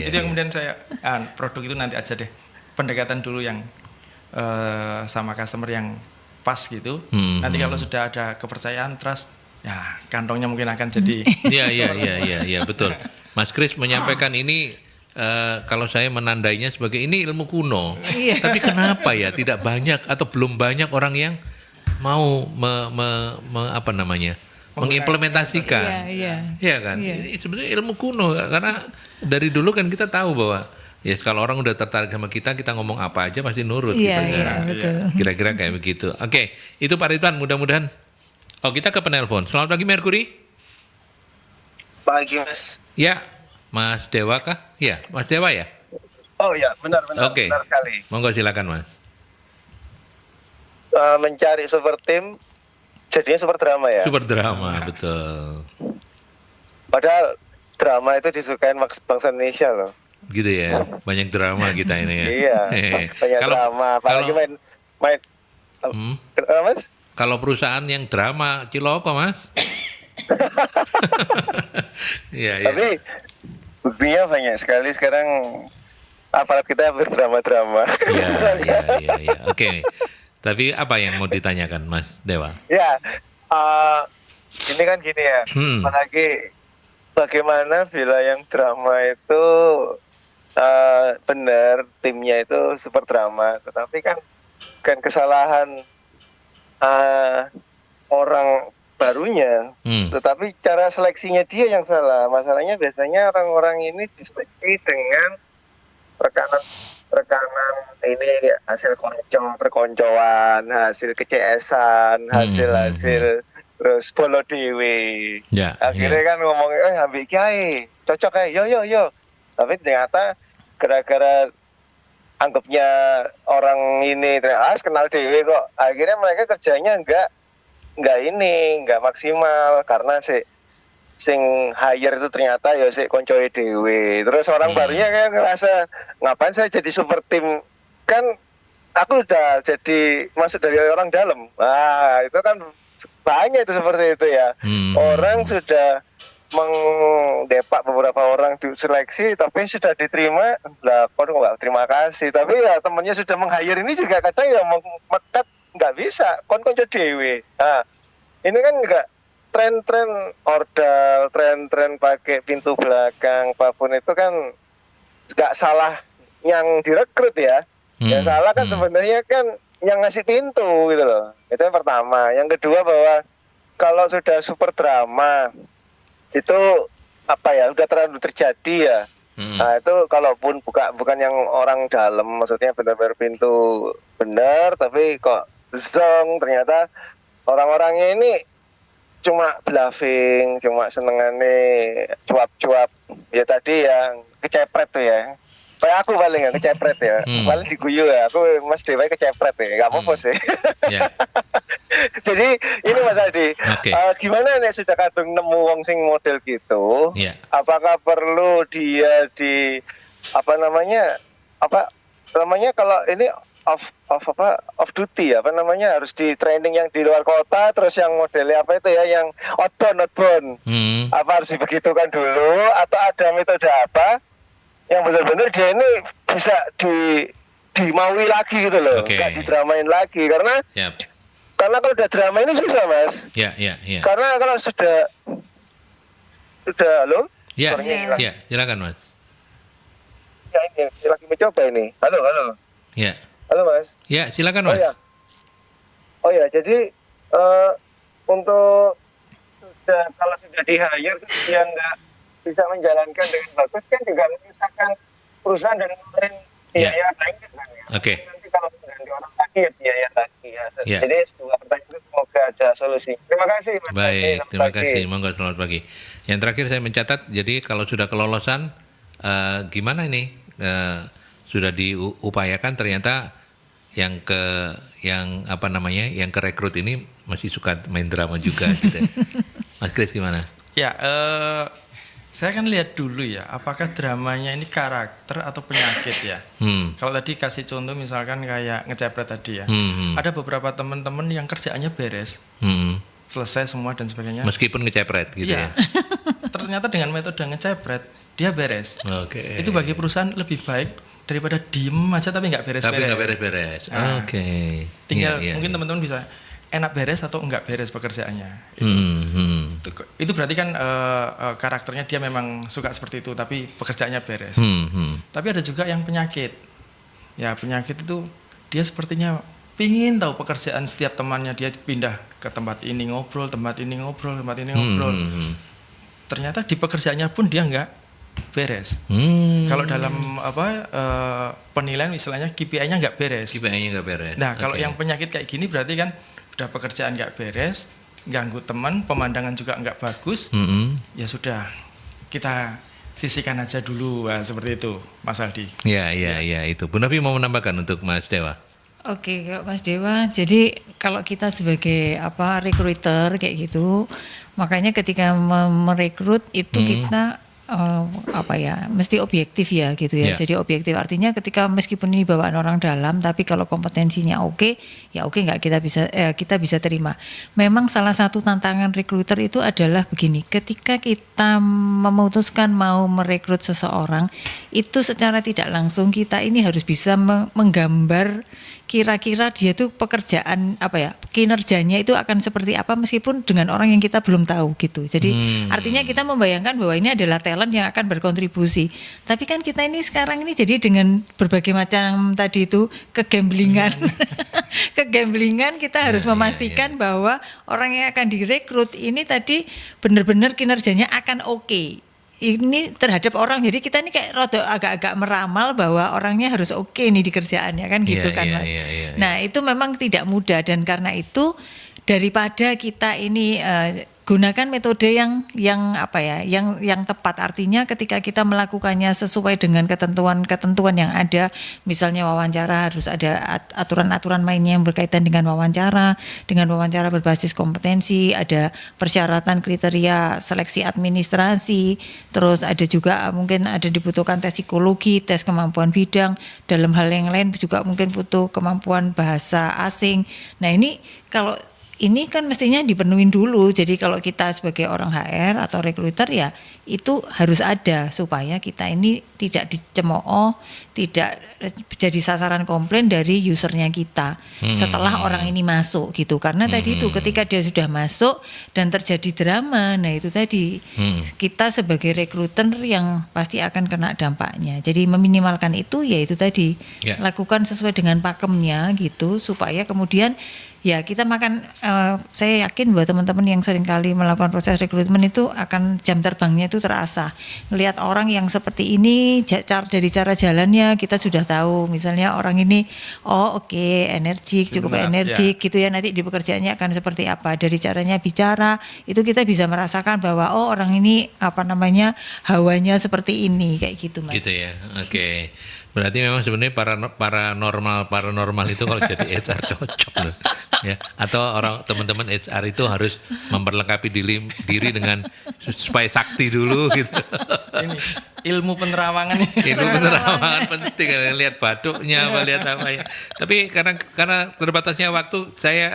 Itu yang kemudian saya produk itu nanti aja deh, pendekatan dulu yang sama customer yang pas gitu. Nanti kalau sudah ada kepercayaan, trust, ya kantongnya mungkin akan jadi. Iya betul. Mas Kris menyampaikan ini. Kalau saya menandainya sebagai ini ilmu kuno, tapi kenapa ya tidak banyak atau belum banyak orang yang mau mengimplementasikan, ya kan? Ini sebenarnya ilmu kuno, karena dari dulu kan kita tahu bahwa kalau orang udah tertarik sama kita ngomong apa aja pasti nurut. Betul. Kira-kira kayak begitu. Oke, itu Pak Ridwan, mudah-mudahan. Kita ke penelpon. Selamat pagi Mercury. Pagi Mas. Ya, Mas Dewa kah? Ya, Mas Dewa ya. Oh ya, benar Oke. Benar sekali. Monggo silakan Mas. Mencari super team jadinya super drama ya. Super drama, betul. Padahal drama itu disukain bangsa Indonesia loh. Gitu ya, banyak drama kita ini ya. Iya, banyak drama. Apalagi main. Mas? Kalau perusahaan yang drama Ciloko Mas. Iya. Tapi buktinya banyak sekali sekarang aparat kita berdrama-drama. Iya. Oke. Tapi apa yang mau ditanyakan Mas Dewa? Ya, ini kan gini ya, apalagi bagaimana bila yang drama itu benar, timnya itu super drama, tetapi kan kesalahan orang barunya, tetapi cara seleksinya dia yang salah. Masalahnya biasanya orang-orang ini diseleksi dengan rekanan ini hasil perkoncoan, hasil keciesan, hasil terus bolo dewe. Akhirnya kan ngomong ambil kiai, cocok yo. Tapi ternyata gara-gara anggapnya orang ini kenal dewe kok, akhirnya mereka kerjanya nggak maksimal karena sing hire itu ternyata ya koncoe dewe. Terus orang barunya kayak ngerasa ngapain saya jadi super tim, kan aku udah jadi masuk dari orang dalam. Itu kan banyak itu seperti itu ya. Orang sudah mengdepak beberapa orang di seleksi tapi sudah diterima, lah kok nggak terima kasih, tapi ya temennya sudah meng-hire ini juga kadang ya mekat nggak bisa konco dewe. Ini kan nggak tren-tren ordal, tren-tren pakai pintu belakang apapun itu kan nggak salah yang direkrut ya. Yang salah kan sebenarnya kan yang ngasih pintu gitu loh. Itu yang pertama. Yang kedua bahwa kalau sudah super drama itu udah terlalu terjadi ya. Nah itu kalaupun bukan yang orang dalam, maksudnya benar-benar pintu benar tapi kok zong, ternyata orang-orangnya ini cuma bluffing, cuma senengane cuap-cuap ya, tadi yang kecepret tuh ya. Kayak aku paling ya kecepret ya, paling diguyu ya. Aku Mas Dewa kecepret ya, nggak apa-apa sih. Yeah. Jadi ini Mas Aldi, gimana nih sudah kadung nemu wong sing model gitu? Yeah. Apakah perlu dia di kalau ini off duty harus di training yang di luar kota, terus yang modelnya yang outbound. Apa harus dibegitukan dulu atau ada metode apa yang benar-benar dia ini bisa dimaui lagi gitu loh, nggak didramain lagi karena kalau udah drama ini susah Mas. Karena kalau sudah halo? Silakan Mas. Ya ini lagi mencoba ini. Halo. Halo Mas. Ya silakan Mas. Jadi untuk kalau sudah di-hire terus dia nggak bisa menjalankan dengan bagus kan juga menyusahkan perusahaan dan ngeluarin biaya lain kan ya. Nanti kalau mengganti orang lagi ya biaya lagi ya. Jadi dua pertanyaan itu semoga ada solusi. Terima kasih Mas. Baik, terima kasih. Monggo selamat pagi. Yang terakhir saya mencatat, jadi kalau sudah kelolosan gimana ini? Sudah diupayakan ternyata yang ke rekrut ini masih suka main drama juga gitu. Mas Kris gimana? Ya, saya kan lihat dulu ya, apakah dramanya ini karakter atau penyakit ya. Kalau tadi kasih contoh misalkan kayak ngecepret tadi ya, ada beberapa teman-teman yang kerjaannya beres, selesai semua dan sebagainya. Meskipun ngecepret gitu ya. Ternyata dengan metode ngecepret dia beres. Itu bagi perusahaan lebih baik daripada diem aja tapi nggak beres-beres. Tapi nggak beres-beres. Tinggal mungkin teman-teman bisa enak beres atau enggak beres pekerjaannya. Itu berarti kan karakternya dia memang suka seperti itu, tapi pekerjaannya beres. Tapi ada juga yang penyakit. Ya penyakit itu dia sepertinya pingin tahu pekerjaan setiap temannya, dia pindah ke tempat ini ngobrol, tempat ini ngobrol. Ternyata di pekerjaannya pun dia enggak beres. Kalau dalam penilaian istilahnya KPI-nya nggak beres. Nah kalau yang penyakit kayak gini berarti kan udah pekerjaan nggak beres, ganggu teman, pemandangan juga nggak bagus. Ya sudah, kita sisihkan aja dulu, seperti itu Mas Aldi. Ya itu. Bu Nafi mau menambahkan untuk Mas Dewa. Oke, kalau Mas Dewa, jadi kalau kita sebagai recruiter kayak gitu, makanya ketika merekrut itu kita mesti objektif ya gitu ya. Jadi objektif artinya ketika meskipun ini bawaan orang dalam, tapi kalau kompetensinya oke, kita bisa terima. Memang salah satu tantangan recruiter itu adalah begini, ketika kita memutuskan mau merekrut seseorang, itu secara tidak langsung kita ini harus bisa menggambar kira-kira dia tuh pekerjaan kinerjanya itu akan seperti apa meskipun dengan orang yang kita belum tahu gitu. Jadi artinya kita membayangkan bahwa ini adalah talent yang akan berkontribusi. Tapi kan kita ini sekarang ini jadi dengan berbagai macam tadi itu kegamblingan kita harus memastikan bahwa orang yang akan direkrut ini tadi benar-benar kinerjanya akan oke. Ini terhadap orang, jadi kita ini kayak agak-agak meramal bahwa orangnya harus oke nih di kerjaannya kan gitu kan Mas. Nah itu memang tidak mudah dan karena itu daripada kita ini gunakan metode yang apa ya, yang tepat. Artinya ketika kita melakukannya sesuai dengan ketentuan yang ada, misalnya wawancara harus ada aturan-aturan mainnya yang berkaitan dengan wawancara berbasis kompetensi, ada persyaratan kriteria seleksi administrasi, terus ada juga mungkin ada dibutuhkan tes psikologi, tes kemampuan bidang, dalam hal yang lain juga mungkin butuh kemampuan bahasa asing. Nah ini kan mestinya dipenuhin dulu. Jadi kalau kita sebagai orang HR atau recruiter ya itu harus ada supaya kita ini tidak dicemooh, tidak jadi sasaran komplain dari usernya kita setelah orang ini masuk gitu. Karena tadi itu ketika dia sudah masuk dan terjadi drama, nah itu tadi kita sebagai recruiter yang pasti akan kena dampaknya. Jadi meminimalkan itu ya itu tadi lakukan sesuai dengan pakemnya gitu supaya kemudian ya kita saya yakin bahwa teman-teman yang sering kali melakukan proses rekrutmen itu akan jam terbangnya itu terasa. Ngelihat orang yang seperti ini dari cara jalannya kita sudah tahu. Misalnya orang ini energik, cukup energik gitu ya, nanti di pekerjaannya akan seperti apa. Dari caranya bicara itu kita bisa merasakan bahwa orang ini hawanya seperti ini kayak gitu Mas. Gitu ya. Oke. Berarti memang sebenarnya paranormal itu kalau jadi HR cocok loh. Ya, atau teman-teman HR itu harus memperlengkapi diri dengan supaya sakti dulu gitu. Ini ilmu penerawangan. Ilmu penerawangan penting, lihat batuknya lihat apa ya. Tapi karena terbatasnya waktu, saya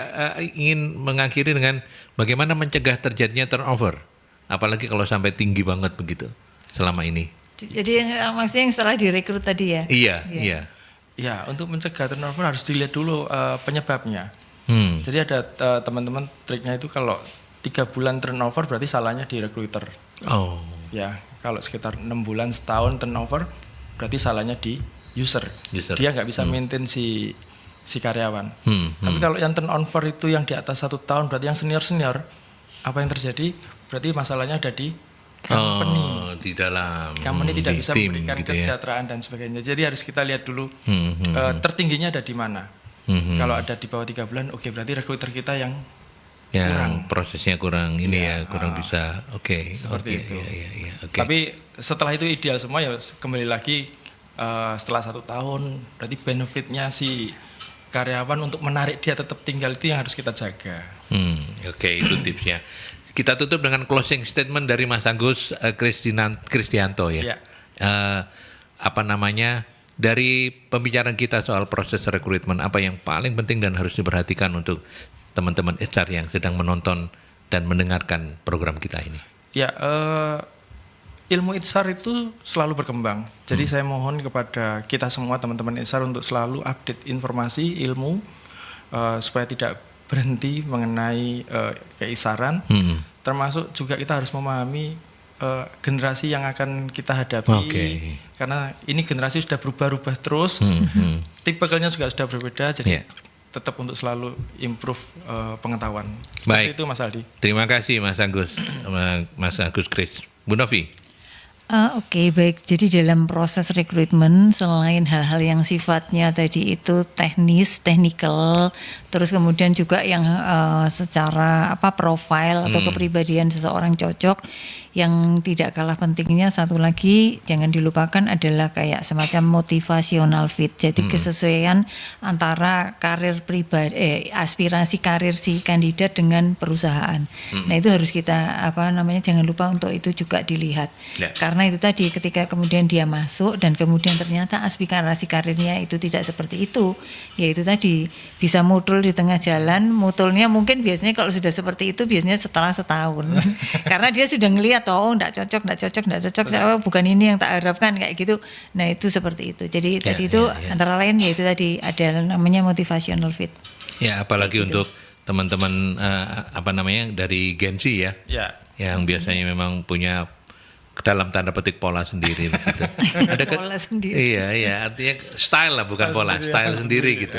ingin mengakhiri dengan bagaimana mencegah terjadinya turnover, apalagi kalau sampai tinggi banget begitu selama ini. Jadi maksudnya yang setelah direkrut tadi ya? Iya. Ya, untuk mencegah turnover harus dilihat dulu penyebabnya. Jadi ada teman-teman triknya itu kalau 3 bulan turnover berarti salahnya di recruiter. Oh. Ya, kalau sekitar 6 bulan setahun turnover berarti salahnya di user. Dia nggak bisa maintain si karyawan. Tapi kalau yang turnover itu yang di atas 1 tahun berarti yang senior, apa yang terjadi? Berarti masalahnya ada di company. Di dalam company tidak bisa tim, memberikan gitu kesejahteraan dan sebagainya. Jadi harus kita lihat dulu tertingginya ada di mana. Kalau ada di bawah 3 bulan, oke, berarti recruiter kita yang kurang. Prosesnya kurang kurang bisa. Seperti itu. Iya. Tapi setelah itu ideal semua ya kembali lagi setelah 1 tahun berarti benefitnya si karyawan untuk menarik dia tetap tinggal itu yang harus kita jaga. Itu tipsnya. Kita tutup dengan closing statement dari Mas Agus Kristianto ya. Dari pembicaraan kita soal proses rekrutmen, apa yang paling penting dan harus diperhatikan untuk teman-teman HR yang sedang menonton dan mendengarkan program kita ini? Ya, ilmu HR itu selalu berkembang. Jadi saya mohon kepada kita semua teman-teman HR untuk selalu update informasi, ilmu, supaya tidak berhenti mengenai ke-HR-an. Termasuk juga kita harus memahami generasi yang akan kita hadapi, karena ini generasi sudah berubah-ubah terus, tipikalnya juga sudah berbeda, jadi tetap untuk selalu improve pengetahuan. Seperti itu Mas Aldi. Terima kasih Mas Agus Kris. Bu Novi. Oke, baik. Jadi dalam proses rekrutmen selain hal-hal yang sifatnya tadi itu technical, terus kemudian juga yang secara profile atau kepribadian seseorang cocok, yang tidak kalah pentingnya satu lagi jangan dilupakan adalah kayak semacam motivational fit. Jadi kesesuaian antara karir pribadi, aspirasi karir si kandidat dengan perusahaan. Nah itu harus kita jangan lupa untuk itu juga dilihat. Karena itu tadi ketika kemudian dia masuk dan kemudian ternyata aspirasi karirnya itu tidak seperti itu, ya itu tadi bisa mutul di tengah jalan. Mutulnya mungkin biasanya kalau sudah seperti itu biasanya setelah setahun. Karena dia sudah ngelihat enggak cocok, saya bukan ini yang tak harapkan kayak gitu. Nah itu seperti itu. Jadi tadi itu antara lain ya itu tadi ada namanya motivational fit. Ya, apalagi gitu. Untuk teman-teman dari Gen Z ya, yang biasanya memang punya dalam tanda petik pola sendiri gitu. Ada pola sendiri. Iya, artinya style lah, bukan pola, style sendiri gitu.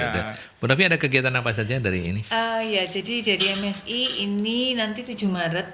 Bu Novi, ada kegiatan apa saja dari ini? Ya, jadi dari MSI ini nanti 7 Maret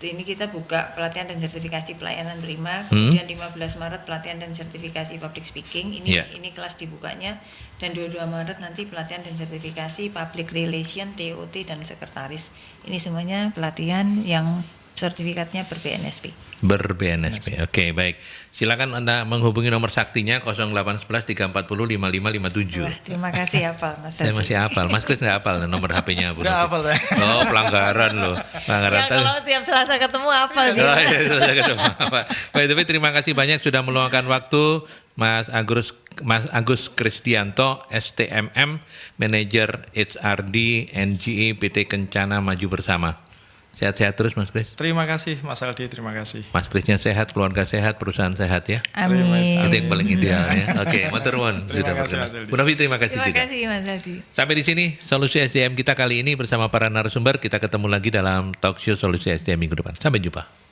ini kita buka pelatihan dan sertifikasi pelayanan prima, kemudian 15 Maret pelatihan dan sertifikasi public speaking. Ini kelas dibukanya, dan 22 Maret nanti pelatihan dan sertifikasi public relation, TOT dan sekretaris. Ini semuanya pelatihan yang sertifikatnya ber-BNSP. Ber-BNSP. Oke, baik. Silakan Anda menghubungi nomor saktinya 0811 340 5557. Wah, terima kasih hafal Mas. Saya masih hafal. Mas Kris nggak hafal nomor HP-nya Bu. Nggak hafal saya. Oh, pelanggaran loh. Pelanggaran. Ya, kalau tiap Selasa ketemu hafal dia. Oh, iya, Selasa ketemu apa. Baik, tapi terima kasih banyak sudah meluangkan waktu Mas Agus Kristianto, STMM, Manager HRD NGE PT Kencana Maju Bersama. Sehat-sehat terus Mas Kris. Terima kasih Mas Aldi, terima kasih. Mas Krisnya sehat, keluarga sehat, perusahaan sehat ya. Amin. Itu yang paling ideal ya. Oke, matur nuwun sudah kasih, berkenan. Mas Aldi. Bu Novi, terima kasih Terima juga. kasih Mas Aldi. Sampai di sini solusi SDM kita kali ini bersama para narasumber. Kita ketemu lagi dalam talk show solusi SDM minggu depan. Sampai jumpa.